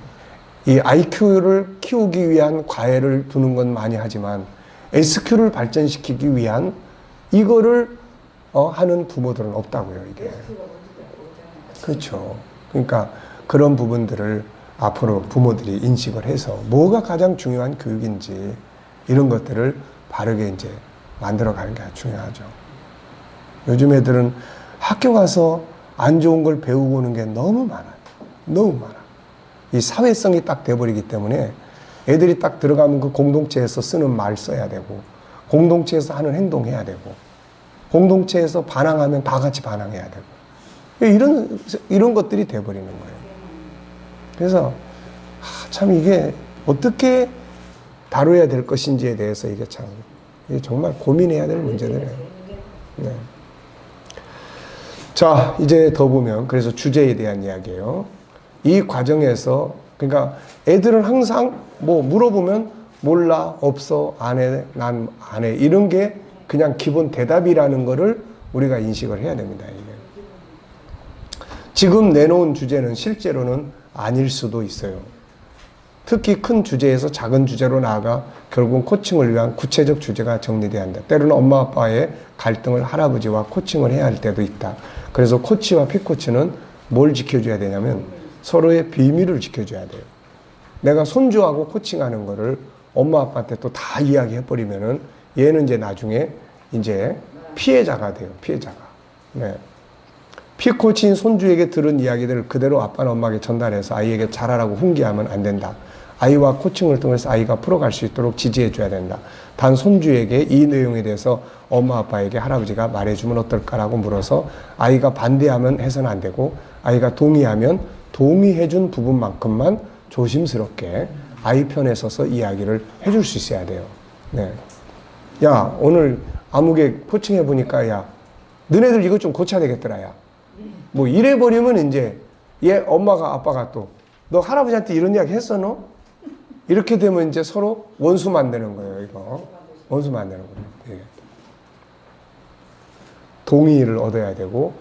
이 IQ를 키우기 위한 과외를 두는 건 많이 하지만 SQ를 발전시키기 위한 이거를 하는 부모들은 없다고요, 이게. 그렇죠. 그러니까 그런 부분들을 앞으로 부모들이 인식을 해서 뭐가 가장 중요한 교육인지 이런 것들을 바르게 이제 만들어 가는 게 중요하죠. 요즘 애들은 학교 가서 안 좋은 걸 배우고 오는 게 너무 많아요. 너무 많아. 이 사회성이 딱 돼버리기 때문에 애들이 딱 들어가면 그 공동체에서 쓰는 말 써야 되고 공동체에서 하는 행동해야 되고 공동체에서 반항하면 다 같이 반항해야 되고 이런 것들이 돼버리는 거예요. 그래서 참 이게 어떻게 다뤄야 될 것인지에 대해서 이게 참 이게 정말 고민해야 될 문제들이에요. 네. 자, 이제 더 보면 그래서 주제에 대한 이야기예요. 이 과정에서 그러니까 애들은 항상 뭐 물어보면 몰라, 없어, 안 해, 난 안 해. 이런 게 그냥 기본 대답이라는 거를 우리가 인식을 해야 됩니다. 이게. 지금 내놓은 주제는 실제로는 아닐 수도 있어요. 특히 큰 주제에서 작은 주제로 나아가 결국은 코칭을 위한 구체적 주제가 정리돼야 한다. 때로는 엄마 아빠의 갈등을 할아버지와 코칭을 해야 할 때도 있다. 그래서 코치와 피코치는 뭘 지켜줘야 되냐면 서로의 비밀을 지켜줘야 돼요. 내가 손주하고 코칭하는 거를 엄마 아빠한테 또 다 이야기해버리면은 얘는 이제 나중에 이제 피해자가 돼요. 피해자가. 네. 피코치인 손주에게 들은 이야기들을 그대로 아빠나 엄마에게 전달해서 아이에게 잘하라고 훈계하면 안 된다. 아이와 코칭을 통해서 아이가 풀어갈 수 있도록 지지해 줘야 된다. 단 손주에게 이 내용에 대해서 엄마 아빠에게 할아버지가 말해주면 어떨까라고 물어서 아이가 반대하면 해서는 안 되고 아이가 동의하면 동의해준 부분만큼만 조심스럽게 아이 편에 서서 이야기를 해줄 수 있어야 돼요. 네. 야, 오늘 아무개 코칭해 보니까 야, 너네들 이것 좀 고쳐야 되겠더라, 야. 뭐 이래버리면 이제 얘 엄마가 아빠가 또 너 할아버지한테 이런 이야기 했어, 너? 이렇게 되면 이제 서로 원수 만드는 거예요, 이거. 원수 만드는 거예요. 예. 동의를 얻어야 되고,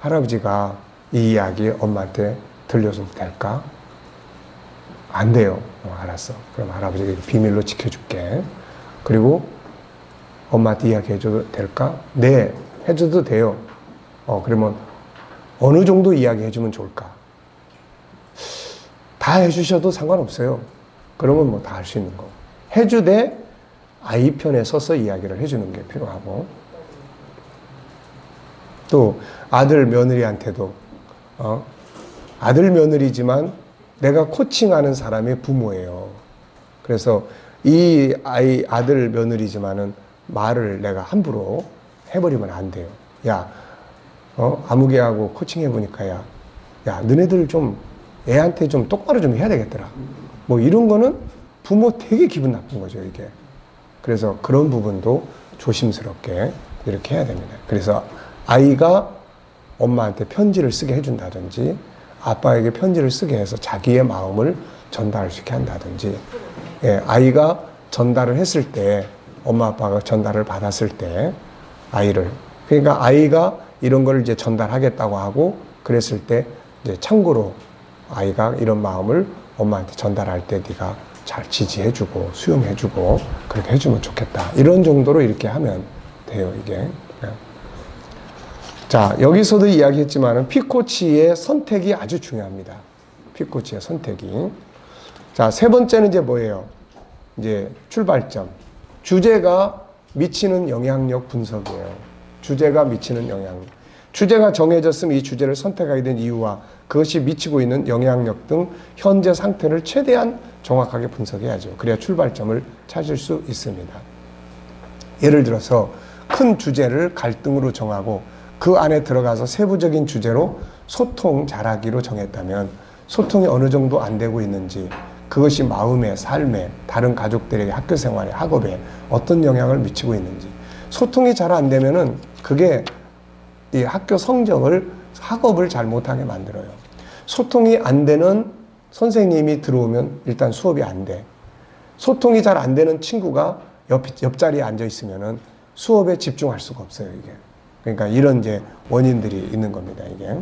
할아버지가 이 이야기 엄마한테 들려줘도 될까? 안 돼요. 알았어. 그럼 할아버지가 비밀로 지켜줄게. 그리고 엄마한테 이야기해줘도 될까? 네, 해줘도 돼요. 그러면 어느 정도 이야기해주면 좋을까? 다 해주셔도 상관없어요. 그러면 뭐 다 할 수 있는 거. 해주되 아이 편에 서서 이야기를 해주는 게 필요하고, 또 아들 며느리한테도 아들 며느리지만 내가 코칭하는 사람의 부모예요. 그래서 이 아들 며느리지만은 말을 내가 함부로 해버리면 안 돼요. 야, 아무개하고 코칭해보니까 야, 너네들 좀 애한테 좀 똑바로 좀 해야 되겠더라. 뭐 이런 거는 부모 되게 기분 나쁜 거죠, 이게. 그래서 그런 부분도 조심스럽게 이렇게 해야 됩니다. 그래서 아이가 엄마한테 편지를 쓰게 해준다든지 아빠에게 편지를 쓰게 해서 자기의 마음을 전달할 수 있게 한다든지, 예, 아이가 전달을 했을 때 엄마 아빠가 전달을 받았을 때 아이를, 그러니까 아이가 이런 걸 이제 전달하겠다고 하고 그랬을 때 이제 참고로 아이가 이런 마음을 엄마한테 전달할 때 네가 잘 지지해주고 수용해주고 그렇게 해주면 좋겠다. 이런 정도로 이렇게 하면 돼요, 이게. 자, 여기서도 이야기했지만은 피코치의 선택이 아주 중요합니다. 피코치의 선택이. 자, 세 번째는 이제 뭐예요? 이제 출발점. 주제가 미치는 영향력 분석이에요. 주제가 미치는 영향력. 주제가 정해졌으면 이 주제를 선택하게 된 이유와 그것이 미치고 있는 영향력 등 현재 상태를 최대한 정확하게 분석해야죠. 그래야 출발점을 찾을 수 있습니다. 예를 들어서 큰 주제를 갈등으로 정하고 그 안에 들어가서 세부적인 주제로 소통 잘하기로 정했다면 소통이 어느 정도 안 되고 있는지, 그것이 마음에, 삶에, 다른 가족들에게 학교 생활에, 학업에 어떤 영향을 미치고 있는지. 소통이 잘 안 되면은 그게 이 학교 성적을, 학업을 잘 못하게 만들어요. 소통이 안 되는 선생님이 들어오면 일단 수업이 안 돼. 소통이 잘 안 되는 친구가 옆자리에 앉아 있으면은 수업에 집중할 수가 없어요, 이게. 그러니까 이런 이제 원인들이 있는 겁니다, 이게.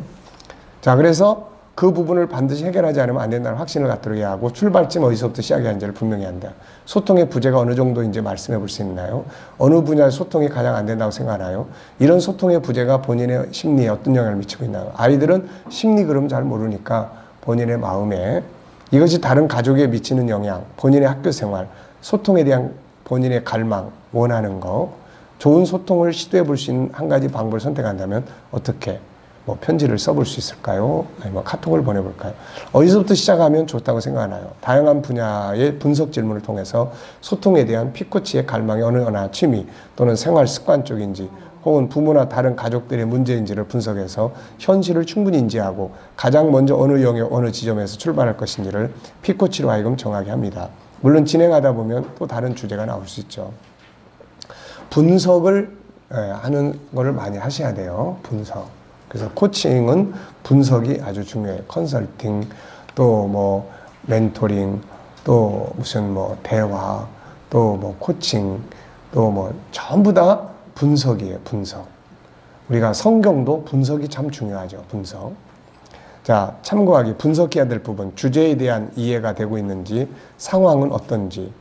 자, 그래서 그 부분을 반드시 해결하지 않으면 안 된다는 확신을 갖도록 해야 하고, 출발점 어디서부터 시작해야 하는지를 분명히 한다. 소통의 부재가 어느 정도 이제 말씀해 볼 수 있나요? 어느 분야의 소통이 가장 안 된다고 생각하나요? 이런 소통의 부재가 본인의 심리에 어떤 영향을 미치고 있나요? 아이들은 심리 그럼 잘 모르니까 본인의 마음에, 이것이 다른 가족에 미치는 영향, 본인의 학교 생활, 소통에 대한 본인의 갈망, 원하는 거, 좋은 소통을 시도해 볼 수 있는 한 가지 방법을 선택한다면 어떻게? 뭐 편지를 써볼 수 있을까요? 아니면 카톡을 보내볼까요? 어디서부터 시작하면 좋다고 생각하나요? 다양한 분야의 분석 질문을 통해서 소통에 대한 피코치의 갈망이 어느 하나 취미 또는 생활 습관 쪽인지 혹은 부모나 다른 가족들의 문제인지를 분석해서 현실을 충분히 인지하고 가장 먼저 어느 영역, 어느 지점에서 출발할 것인지를 피코치로 하여금 정하게 합니다. 물론 진행하다 보면 또 다른 주제가 나올 수 있죠. 분석을 하는 거를 많이 하셔야 돼요. 분석. 그래서 코칭은 분석이 아주 중요해요. 컨설팅, 또 뭐 멘토링, 또 무슨 뭐 대화, 또 뭐 코칭, 또 뭐 전부 다 분석이에요. 분석. 우리가 성경도 분석이 참 중요하죠. 분석. 자, 참고하기. 분석해야 될 부분. 주제에 대한 이해가 되고 있는지, 상황은 어떤지,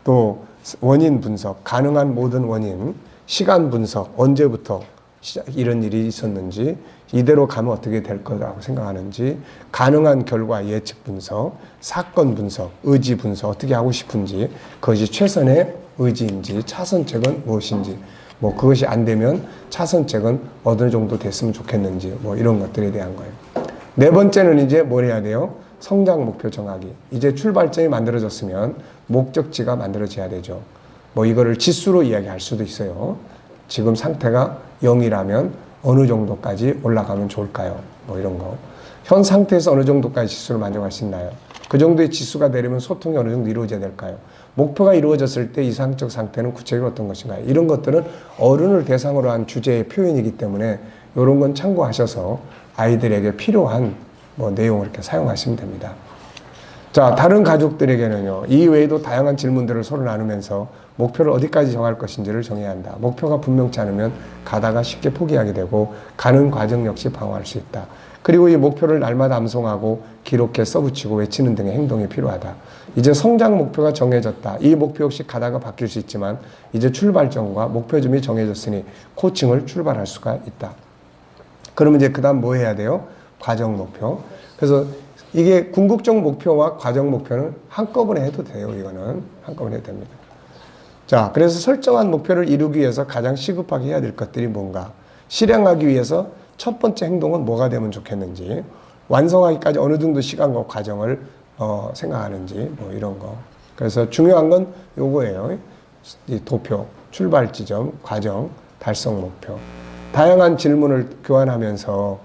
또 원인 분석, 가능한 모든 원인, 시간 분석, 언제부터 이런 일이 있었는지, 이대로 가면 어떻게 될 거라고 생각하는지, 가능한 결과 예측 분석, 사건 분석, 의지 분석, 어떻게 하고 싶은지, 그것이 최선의 의지인지, 차선책은 무엇인지, 뭐 그것이 안 되면 차선책은 어느 정도 됐으면 좋겠는지, 뭐 이런 것들에 대한 거예요. 네 번째는 이제 뭘 해야 돼요? 성장 목표 정하기. 이제 출발점이 만들어졌으면 목적지가 만들어져야 되죠. 뭐 이거를 지수로 이야기할 수도 있어요. 지금 상태가 0이라면 어느 정도까지 올라가면 좋을까요? 뭐 이런 거. 현 상태에서 어느 정도까지 지수를 만족할 수 있나요? 그 정도의 지수가 되려면 소통이 어느 정도 이루어져야 될까요? 목표가 이루어졌을 때 이상적 상태는 구체적으로 어떤 것인가요? 이런 것들은 어른을 대상으로 한 주제의 표현이기 때문에 이런 건 참고하셔서 아이들에게 필요한 뭐 내용을 이렇게 사용하시면 됩니다. 자, 다른 가족들에게는요, 이 외에도 다양한 질문들을 서로 나누면서 목표를 어디까지 정할 것인지를 정해야 한다. 목표가 분명치 않으면 가다가 쉽게 포기하게 되고 가는 과정 역시 방어할 수 있다. 그리고 이 목표를 날마다 암송하고 기록해 써붙이고 외치는 등의 행동이 필요하다. 이제 성장 목표가 정해졌다. 이 목표 역시 가다가 바뀔 수 있지만 이제 출발점과 목표점이 정해졌으니 코칭을 출발할 수가 있다. 그러면 이제 그 다음 뭐 해야 돼요? 과정 목표. 그래서 이게 궁극적 목표와 과정 목표는 한꺼번에 해도 돼요. 이거는 한꺼번에 해도 됩니다. 자, 그래서 설정한 목표를 이루기 위해서 가장 시급하게 해야 될 것들이 뭔가, 실행하기 위해서 첫 번째 행동은 뭐가 되면 좋겠는지, 완성하기까지 어느 정도 시간과 과정을 생각하는지, 뭐 이런 거. 그래서 중요한 건 요거예요. 이 도표, 출발 지점, 과정, 달성 목표. 다양한 질문을 교환하면서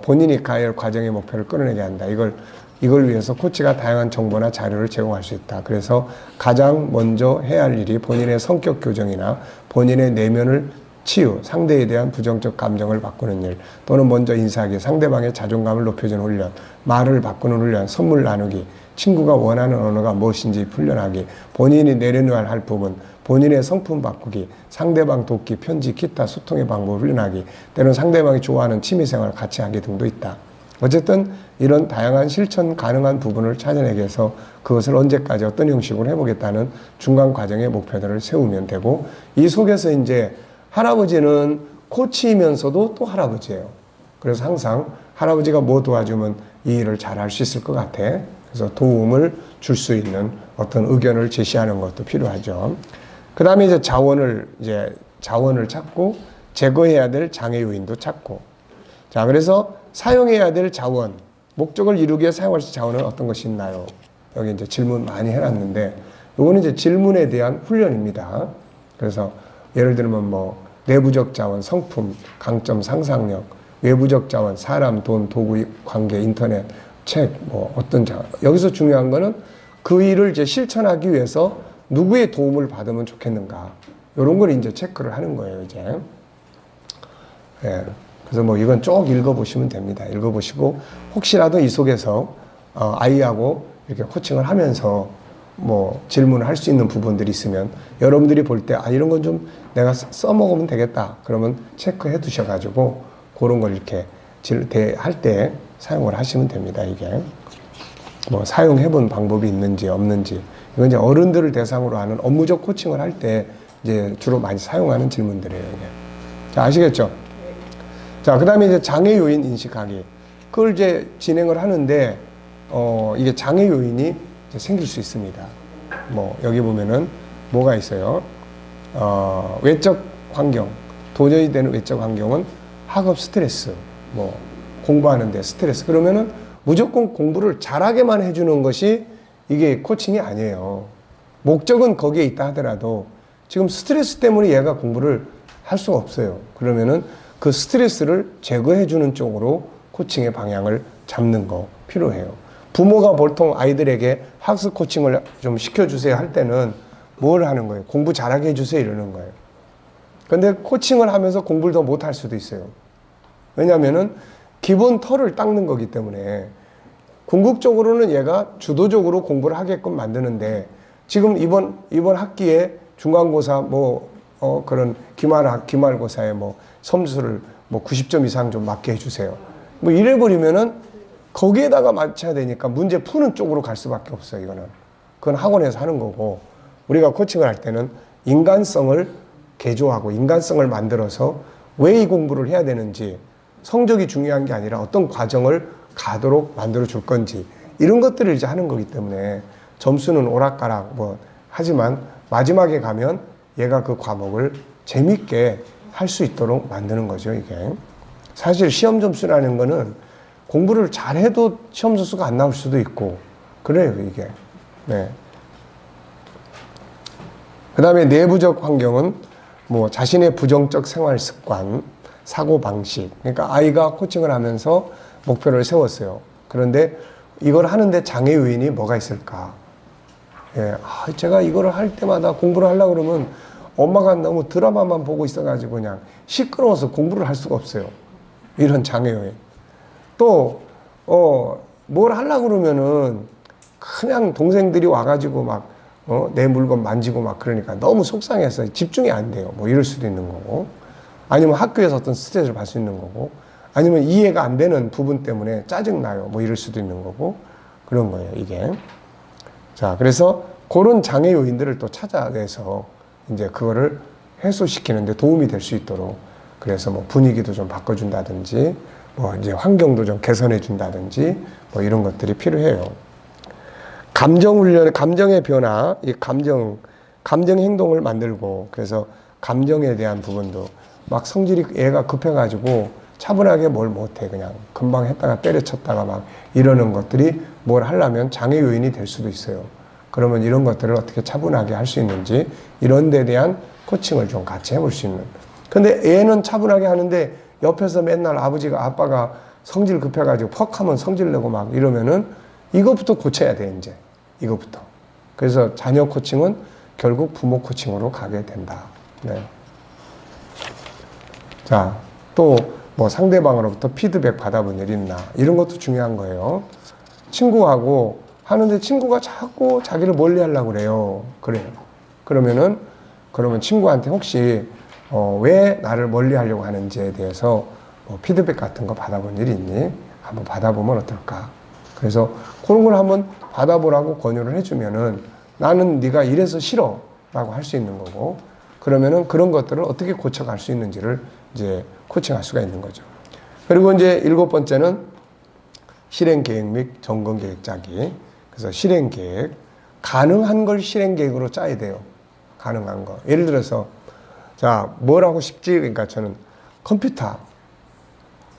본인이 가야 할 과정의 목표를 끌어내게 한다. 이걸 위해서 코치가 다양한 정보나 자료를 제공할 수 있다. 그래서 가장 먼저 해야 할 일이 본인의 성격 교정이나 본인의 내면을 치유, 상대에 대한 부정적 감정을 바꾸는 일, 또는 먼저 인사하기, 상대방의 자존감을 높여주는 훈련, 말을 바꾸는 훈련, 선물 나누기, 친구가 원하는 언어가 무엇인지 훈련하기, 본인이 내려놓아야 할 부분, 본인의 성품 바꾸기, 상대방 돕기, 편지, 기타 소통의 방법을 훈련하기, 때로는 상대방이 좋아하는 취미생활을 같이 하기 등도 있다. 어쨌든 이런 다양한 실천 가능한 부분을 찾아내기 위해서 그것을 언제까지 어떤 형식으로 해보겠다는 중간 과정의 목표들을 세우면 되고, 이 속에서 이제 할아버지는 코치이면서도 또 할아버지예요. 그래서 항상 할아버지가 뭐 도와주면 이 일을 잘 할 수 있을 것 같아. 그래서 도움을 줄 수 있는 어떤 의견을 제시하는 것도 필요하죠. 그 다음에 이제 자원을 찾고, 제거해야 될 장애 요인도 찾고. 자, 그래서 사용해야 될 자원, 목적을 이루기 위해 사용할 수 있는 자원은 어떤 것이 있나요? 여기 이제 질문 많이 해놨는데, 이거는 이제 질문에 대한 훈련입니다. 그래서 예를 들면 뭐 내부적 자원, 성품, 강점, 상상력, 외부적 자원, 사람, 돈, 도구, 관계, 인터넷, 책, 뭐 어떤 자원. 여기서 중요한 거는 그 일을 이제 실천하기 위해서 누구의 도움을 받으면 좋겠는가. 이런 걸 이제 체크를 하는 거예요, 이제. 예. 그래서 뭐 이건 쭉 읽어보시면 됩니다. 읽어보시고 혹시라도 이 속에서 아이하고 이렇게 코칭을 하면서 뭐 질문을 할 수 있는 부분들이 있으면 여러분들이 볼 때 이런 건 좀 내가 써먹으면 되겠다. 그러면 체크해 두셔가지고 그런 걸 이렇게 할 때 사용을 하시면 됩니다. 이게 뭐 사용해본 방법이 있는지 없는지, 이건 이제 어른들을 대상으로 하는 업무적 코칭을 할 때 이제 주로 많이 사용하는 질문들이에요. 이게. 자, 아시겠죠? 자, 그 다음에 이제 장애 요인 인식하기. 그걸 이제 진행을 하는데, 이게 장애 요인이 이제 생길 수 있습니다. 뭐, 여기 보면은 뭐가 있어요? 외적 환경. 도저히 되는 외적 환경은 학업 스트레스. 뭐, 공부하는데 스트레스. 그러면은 무조건 공부를 잘하게만 해주는 것이 이게 코칭이 아니에요. 목적은 거기에 있다 하더라도 지금 스트레스 때문에 얘가 공부를 할 수가 없어요. 그러면은 그 스트레스를 제거해주는 쪽으로 코칭의 방향을 잡는 거 필요해요. 부모가 보통 아이들에게 학습 코칭을 좀 시켜주세요 할 때는 뭘 하는 거예요? 공부 잘하게 해주세요 이러는 거예요. 근데 코칭을 하면서 공부를 더 못할 수도 있어요. 왜냐하면은 기본 털을 닦는 거기 때문에 궁극적으로는 얘가 주도적으로 공부를 하게끔 만드는데 지금 이번 학기에 중간고사 그런 기말고사에 점수를 90점 이상 좀 맞게 해주세요. 이래 버리면은 거기에다가 맞춰야 되니까 문제 푸는 쪽으로 갈 수밖에 없어요. 이거는 그건 학원에서 하는 거고 우리가 코칭을 할 때는 인간성을 개조하고 인간성을 만들어서 왜 이 공부를 해야 되는지 성적이 중요한 게 아니라 어떤 과정을 가도록 만들어 줄 건지 이런 것들을 이제 하는 거기 때문에 점수는 오락가락 하지만 마지막에 가면 얘가 그 과목을 재밌게 할 수 있도록 만드는 거죠. 이게 사실 시험 점수라는 거는 공부를 잘해도 시험 점수가 안 나올 수도 있고 그래요 이게. 네. 그 다음에 내부적 환경은 자신의 부정적 생활 습관, 사고 방식. 그러니까 아이가 코칭을 하면서 목표를 세웠어요. 그런데 이걸 하는데 장애 요인이 뭐가 있을까? 예, 제가 이거를 할 때마다 공부를 하려고 그러면 엄마가 너무 드라마만 보고 있어가지고 그냥 시끄러워서 공부를 할 수가 없어요. 이런 장애 요인. 또, 뭘 하려고 그러면은 그냥 동생들이 와가지고 내 물건 만지고 그러니까 너무 속상해서 집중이 안 돼요. 이럴 수도 있는 거고. 아니면 학교에서 어떤 스트레스를 받을 수 있는 거고. 아니면 이해가 안 되는 부분 때문에 짜증나요. 이럴 수도 있는 거고. 그런 거예요, 이게. 자, 그래서 그런 장애 요인들을 또 찾아내서 이제 그거를 해소시키는데 도움이 될 수 있도록 그래서 분위기도 좀 바꿔준다든지 이제 환경도 좀 개선해준다든지 이런 것들이 필요해요. 감정훈련, 감정의 변화, 이 감정 행동을 만들고 그래서 감정에 대한 부분도 성질이 얘가 급해가지고 차분하게 뭘 못해. 그냥 금방 했다가 때려쳤다가 이러는 것들이 뭘 하려면 장애 요인이 될 수도 있어요. 그러면 이런 것들을 어떻게 차분하게 할 수 있는지 이런 데 대한 코칭을 좀 같이 해볼 수 있는. 근데 애는 차분하게 하는데 옆에서 맨날 아빠가 성질 급해가지고 퍽 하면 성질 내고 이러면은 이것부터 고쳐야 돼, 이제. 이것부터. 그래서 자녀 코칭은 결국 부모 코칭으로 가게 된다. 네. 자, 또 상대방으로부터 피드백 받아본 일 있나. 이런 것도 중요한 거예요. 친구하고 하는데 친구가 자꾸 자기를 멀리 하려고 그래요. 그래요. 그러면 친구한테 혹시 왜 나를 멀리 하려고 하는지에 대해서 피드백 같은 거 받아본 일 있니? 한번 받아보면 어떨까? 그래서 그런 걸 한번 받아보라고 권유를 해주면은 나는 네가 이래서 싫어 라고 할 수 있는 거고 그러면은 그런 것들을 어떻게 고쳐갈 수 있는지를 이제 코칭할 수가 있는 거죠. 그리고 이제 7번째는 실행계획 및 점검계획 짜기. 그래서 실행계획, 가능한 걸 실행계획으로 짜야 돼요. 가능한 거. 예를 들어서 자, 뭘 하고 싶지? 그러니까 저는 컴퓨터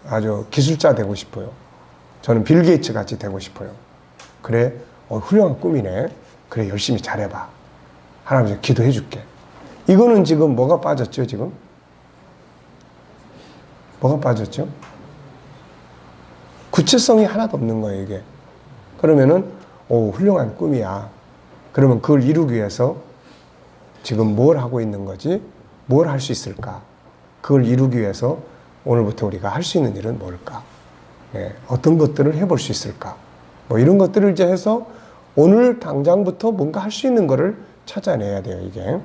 아주 기술자 되고 싶어요. 저는 빌 게이츠 같이 되고 싶어요. 그래, 훌륭한 꿈이네. 그래, 열심히 잘해봐. 할아버지 기도해 줄게. 이거는 지금 뭐가 빠졌죠, 지금? 뭐가 빠졌죠? 구체성이 하나도 없는 거예요, 이게. 그러면은, 훌륭한 꿈이야. 그러면 그걸 이루기 위해서 지금 뭘 하고 있는 거지? 뭘 할 수 있을까? 그걸 이루기 위해서 오늘부터 우리가 할 수 있는 일은 뭘까? 네, 어떤 것들을 해볼 수 있을까? 이런 것들을 이제 해서 오늘 당장부터 뭔가 할 수 있는 거를 찾아내야 돼요, 이게.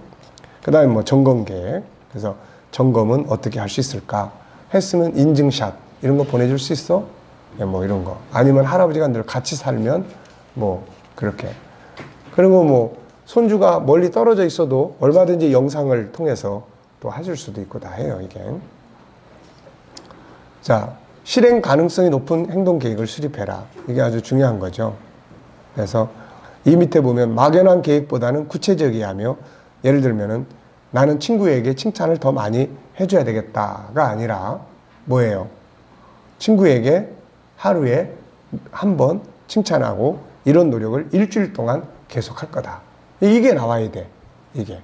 그 다음에 점검 계획. 그래서 점검은 어떻게 할 수 있을까? 했으면 인증샷. 이런 거 보내줄 수 있어? 네, 이런 거. 아니면 할아버지가 늘 같이 살면 그렇게. 그리고 손주가 멀리 떨어져 있어도 얼마든지 영상을 통해서 또 해줄 수도 있고 다 해요, 이게. 자, 실행 가능성이 높은 행동 계획을 수립해라. 이게 아주 중요한 거죠. 그래서 이 밑에 보면 막연한 계획보다는 구체적이야 하며 예를 들면은 나는 친구에게 칭찬을 더 많이 해줘야 되겠다가 아니라 뭐예요? 친구에게 하루에 한 번 칭찬하고 이런 노력을 일주일 동안 계속할 거다. 이게 나와야 돼. 이게.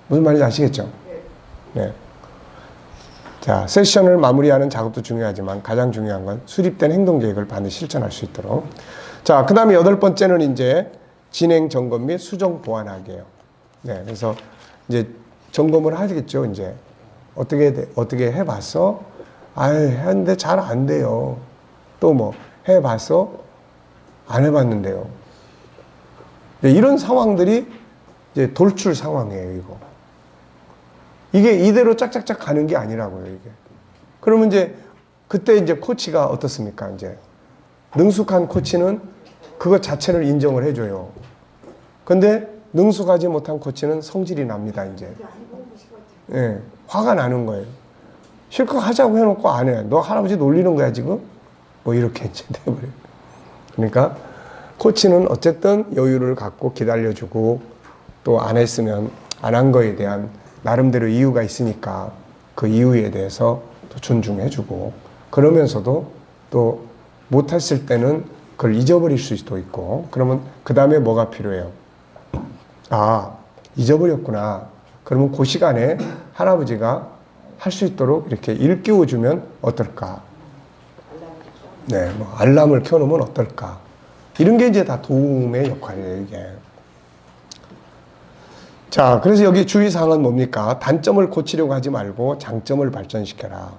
무슨 말인지 아시겠죠? 네. 자, 세션을 마무리하는 작업도 중요하지만 가장 중요한 건 수립된 행동 계획을 반드시 실천할 수 있도록. 자, 그 다음에 8번째는 이제 진행 점검 및 수정 보완하기예요. 네, 그래서 이제 점검을 하겠죠. 이제 어떻게 해봤어? 했는데 잘 안 돼요. 또 해봤어? 안 해봤는데요. 이런 상황들이 이제 돌출 상황이에요, 이거. 이게 이대로 짝짝짝 가는 게 아니라고요, 이게. 그러면 이제 그때 이제 코치가 어떻습니까? 이제 능숙한 코치는 그것 자체를 인정을 해줘요. 근데 능숙하지 못한 코치는 성질이 납니다, 이제. 예, 화가 나는 거예요. 실컷 하자고 해놓고 안 해. 너 할아버지 놀리는 거야, 지금? 뭐 이렇게 이제 돼버려요. 그러니까 코치는 어쨌든 여유를 갖고 기다려주고 또 안 했으면 안 한 거에 대한 나름대로 이유가 있으니까 그 이유에 대해서 또 존중해주고 그러면서도 또 못했을 때는 그걸 잊어버릴 수도 있고 그러면 그 다음에 뭐가 필요해요? 아, 잊어버렸구나. 그러면 그 시간에 할아버지가 할 수 있도록 이렇게 일깨워주면 어떨까? 네, 뭐 알람을 켜놓으면 어떨까? 이런 게 이제 다 도움의 역할이에요, 이게. 자, 그래서 여기 주의사항은 뭡니까? 단점을 고치려고 하지 말고 장점을 발전시켜라.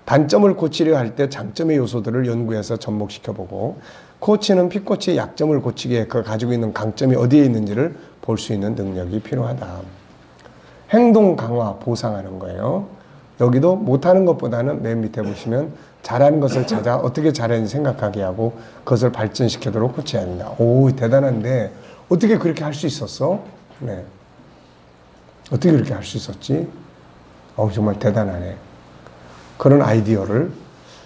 단점을 고치려 할 때 장점의 요소들을 연구해서 접목시켜보고 코치는 피코치의 약점을 고치기 위해 그가 가지고 있는 강점이 어디에 있는지를 볼 수 있는 능력이 필요하다. 행동 강화, 보상하는 거예요. 여기도 못하는 것보다는 맨 밑에 보시면 잘하는 것을 찾아 어떻게 잘했는지 생각하게 하고 그것을 발전시키도록 코치해야 된다. 오, 대단한데 어떻게 그렇게 할 수 있었어? 네. 어떻게 그렇게 할 수 있었지? 정말 대단하네. 그런 아이디어를.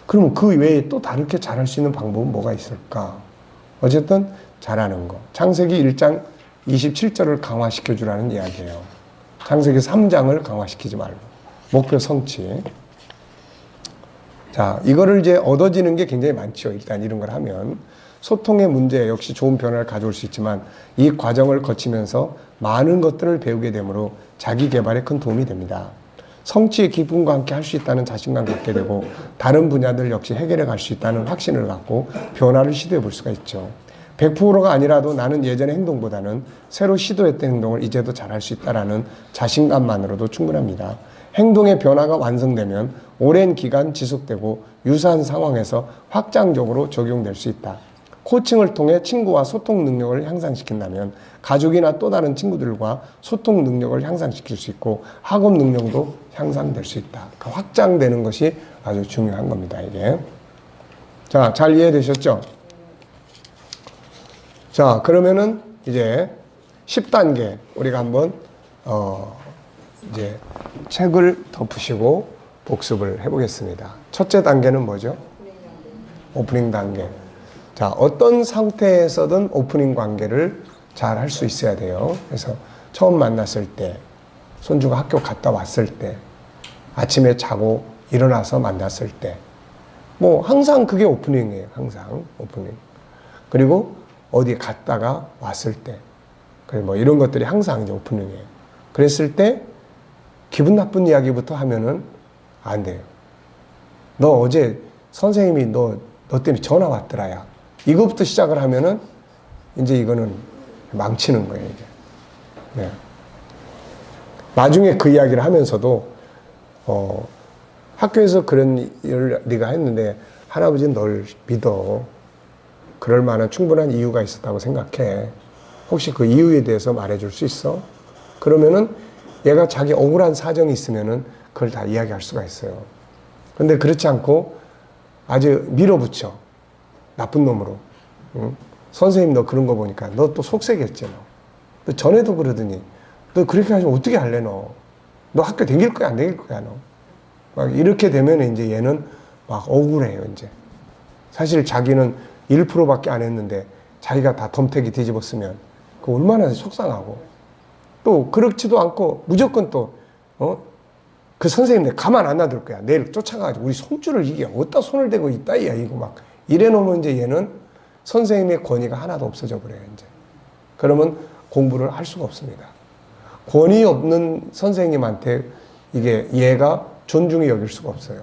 그러면 그 외에 또 다르게 잘할 수 있는 방법은 뭐가 있을까? 어쨌든 잘하는 거. 창세기 1장 27절을 강화시켜 주라는 이야기예요. 창세기 3장을 강화시키지 말고. 목표 성취. 자, 이거를 이제 얻어지는 게 굉장히 많죠. 일단 이런 걸 하면. 소통의 문제 역시 좋은 변화를 가져올 수 있지만 이 과정을 거치면서 많은 것들을 배우게 되므로 자기 개발에 큰 도움이 됩니다. 성취의 기쁨과 함께 할 수 있다는 자신감 갖게 되고 다른 분야들 역시 해결해 갈 수 있다는 확신을 갖고 변화를 시도해 볼 수가 있죠. 100%가 아니라도 나는 예전의 행동보다는 새로 시도했던 행동을 이제도 잘할 수 있다는 자신감만으로도 충분합니다. 행동의 변화가 완성되면 오랜 기간 지속되고 유사한 상황에서 확장적으로 적용될 수 있다. 코칭을 통해 친구와 소통 능력을 향상시킨다면 가족이나 또 다른 친구들과 소통 능력을 향상시킬 수 있고 학업 능력도 향상될 수 있다. 그러니까 확장되는 것이 아주 중요한 겁니다, 이게. 자, 잘 이해되셨죠? 자, 그러면은 이제 10단계 우리가 한번 이제 책을 덮으시고 복습을 해보겠습니다. 첫째 단계는 뭐죠? 오프닝 단계. 자, 어떤 상태에서든 오프닝 관계를 잘 할 수 있어야 돼요. 그래서 처음 만났을 때, 손주가 학교 갔다 왔을 때, 아침에 자고 일어나서 만났을 때, 뭐 항상 그게 오프닝이에요. 항상 오프닝. 그리고 어디 갔다가 왔을 때, 그리고 뭐 이런 것들이 항상 이제 오프닝이에요. 그랬을 때 기분 나쁜 이야기부터 하면은 안 돼요. 너 어제 선생님이 너 때문에 전화 왔더라, 야. 이거부터 시작을 하면은 이제 이거는 망치는 거예요, 이게. 네. 나중에 그 이야기를 하면서도 학교에서 그런 일을 네가 했는데 할아버지는 널 믿어. 그럴 만한 충분한 이유가 있었다고 생각해. 혹시 그 이유에 대해서 말해줄 수 있어? 그러면은 얘가 자기 억울한 사정이 있으면은 그걸 다 이야기할 수가 있어요. 근데 그렇지 않고 아주 밀어붙여. 나쁜 놈으로. 응? 선생님 너 그런 거 보니까 너 또 속색했지, 너 전에도 그러더니 너 그렇게 하시면 어떻게 할래, 너 학교 다닐 거야 안 다닐 거야, 너 막 이렇게 되면 이제 얘는 막 억울해요. 이제 사실 자기는 1%밖에 안 했는데 자기가 다 덤태기 뒤집었으면 그 얼마나 속상하고, 또 그렇지도 않고 무조건 또 그 선생님 내 가만 안 놔둘 거야. 내일 쫓아가가지고 우리 손주를 이게 어디다 손을 대고 있다, 야 이거 막 이래 놓으면 이제 얘는 선생님의 권위가 하나도 없어져 버려요, 이제. 그러면 공부를 할 수가 없습니다. 권위 없는 선생님한테 이게 얘가 존중이 여길 수가 없어요.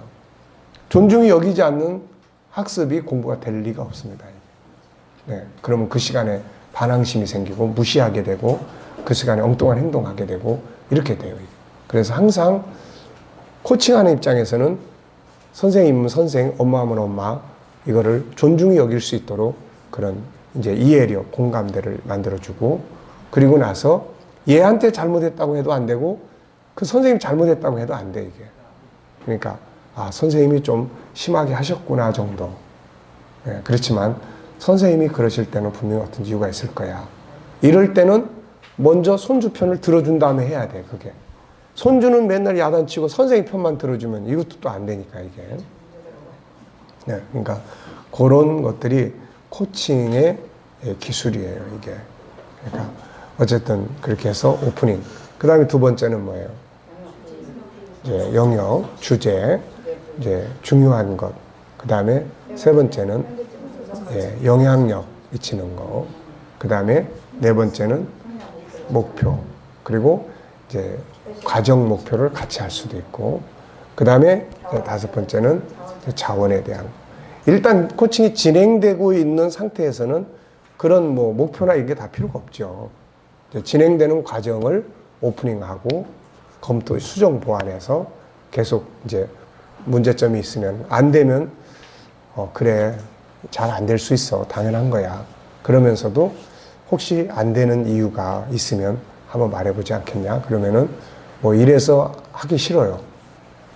존중이 여기지 않는 학습이 공부가 될 리가 없습니다. 네, 그러면 그 시간에 반항심이 생기고 무시하게 되고 그 시간에 엉뚱한 행동하게 되고 이렇게 돼요. 그래서 항상 코칭하는 입장에서는 선생님은 선생, 엄마 하면 엄마, 이거를 존중히 여길 수 있도록 그런 이제 이해력, 공감대를 만들어주고, 그리고 나서 얘한테 잘못했다고 해도 안 되고 그 선생님 잘못했다고 해도 안 돼, 이게. 그러니까 아, 선생님이 좀 심하게 하셨구나 정도. 예, 그렇지만 선생님이 그러실 때는 분명히 어떤 이유가 있을 거야. 이럴 때는 먼저 손주 편을 들어준 다음에 해야 돼, 그게. 손주는 맨날 야단치고 선생님 편만 들어주면 이것도 또 안 되니까, 이게. 네, 그러니까 그런 것들이 코칭의 기술이에요, 이게. 그러니까 어쨌든 그렇게 해서 오프닝. 그 다음에 두 번째는 뭐예요? 이제 영역, 주제, 이제 중요한 것. 그 다음에 세 번째는 영향력 미치는 거. 그 다음에 네 번째는 목표. 그리고 이제 과정 목표를 같이 할 수도 있고. 그 다음에 다섯 번째는 자원에 대한. 일단 코칭이 진행되고 있는 상태에서는 그런 뭐 목표나 이게 다 필요가 없죠. 진행되는 과정을 오프닝하고 검토, 수정, 보완해서 계속 이제 문제점이 있으면 안 되면 그래, 잘 안 될 수 있어, 당연한 거야. 그러면서도 혹시 안 되는 이유가 있으면 한번 말해보지 않겠냐? 그러면은 뭐 이래서 하기 싫어요.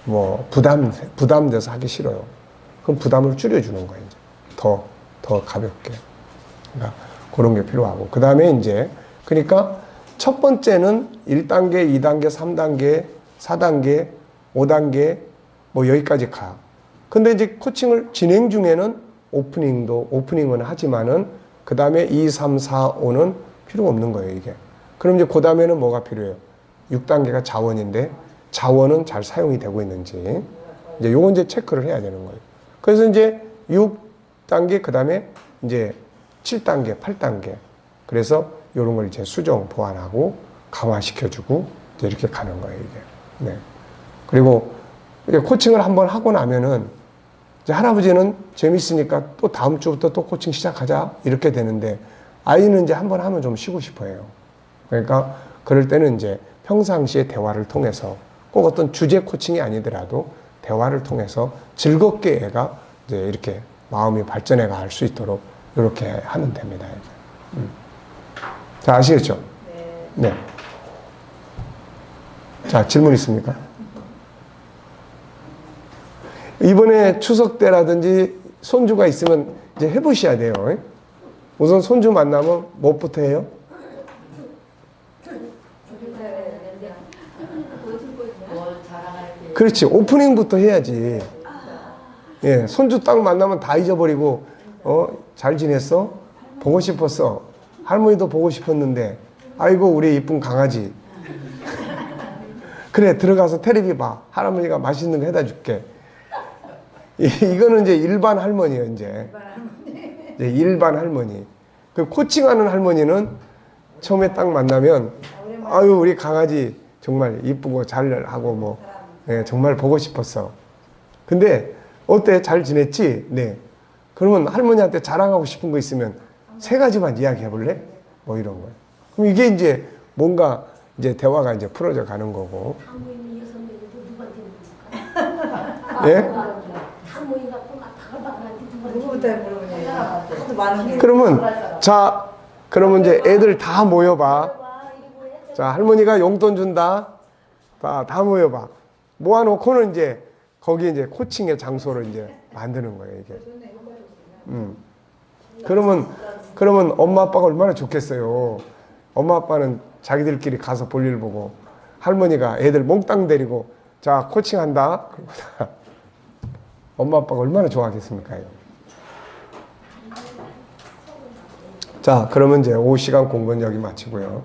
뭐 부담돼서 하기 싫어요. 그럼 부담을 줄여주는 거예요. 이제 더 가볍게. 그러니까 그런 게 필요하고. 그 다음에 이제 그러니까 첫 번째는 1단계, 2단계, 3단계, 4단계, 5단계 뭐 여기까지 가. 근데 이제 코칭을 진행 중에는 오프닝은 하지만은 그 다음에 2, 3, 4, 5는 필요가 없는 거예요, 이게. 그럼 이제 그 다음에는 뭐가 필요해요? 6단계가 자원인데 자원은 잘 사용이 되고 있는지 이제 요건 이제 체크를 해야 되는 거예요. 그래서 이제 6단계 그 다음에 이제 7단계, 8단계. 그래서 이런 걸 이제 수정, 보완하고 강화시켜주고 이제 이렇게 가는 거예요, 이게. 네. 그리고 이제 코칭을 한번 하고 나면은 이제 할아버지는 재밌으니까 또 다음 주부터 또 코칭 시작하자 이렇게 되는데 아이는 이제 한번 하면 좀 쉬고 싶어 해요. 그러니까 그럴 때는 이제 평상시에 대화를 통해서 꼭 어떤 주제 코칭이 아니더라도 대화를 통해서 즐겁게 애가 이제 이렇게 마음이 발전해 갈 수 있도록 이렇게 하면 됩니다. 이제. 자, 아시겠죠? 네. 자, 질문 있습니까? 이번에 추석 때라든지 손주가 있으면 이제 해보셔야 돼요. 우선 손주 만나면 뭐부터 해요? 그렇지. 오프닝부터 해야지. 예, 손주 딱 만나면 다 잊어버리고, 잘 지냈어? 보고 싶었어. 할머니도 보고 싶었는데, 아이고, 우리 이쁜 강아지. 그래, 들어가서 텔레비 봐. 할아버지가 맛있는 거 해다 줄게. 이거는 이제 일반 할머니예요, 이제. 일반 할머니. 그 코칭하는 할머니는 처음에 딱 만나면, 아유, 우리 강아지 정말 이쁘고 잘하고 뭐, 네, 정말 보고 싶었어. 근데, 어때? 잘 지냈지? 네. 그러면 할머니한테 자랑하고 싶은 거 있으면 세 가지만 이야기해 볼래? 뭐 이런 거예요. 그럼 이게 이제 뭔가 이제 대화가 이제 풀어져 가는 거고.
사모님이 6명이고 누구한테 물어볼까?
예?
사모님이 갖고 막 바글바글한테 누구한테
누구한테 물어보냐. 하도 많은 게.
그러면, 자, 그러면 이제 애들 다 모여봐. 자, 할머니가 용돈 준다. 다 모여봐. 모아놓고는 이제 거기 이제 코칭의 장소를 이제 만드는 거예요, 이게. 그러면 엄마 아빠가 얼마나 좋겠어요. 엄마 아빠는 자기들끼리 가서 볼일 보고 할머니가 애들 몽땅 데리고 자, 코칭한다. 엄마 아빠가 얼마나 좋아하겠습니까, 이거. 자, 그러면 이제 오후 시간 공부는 여기 마치고요.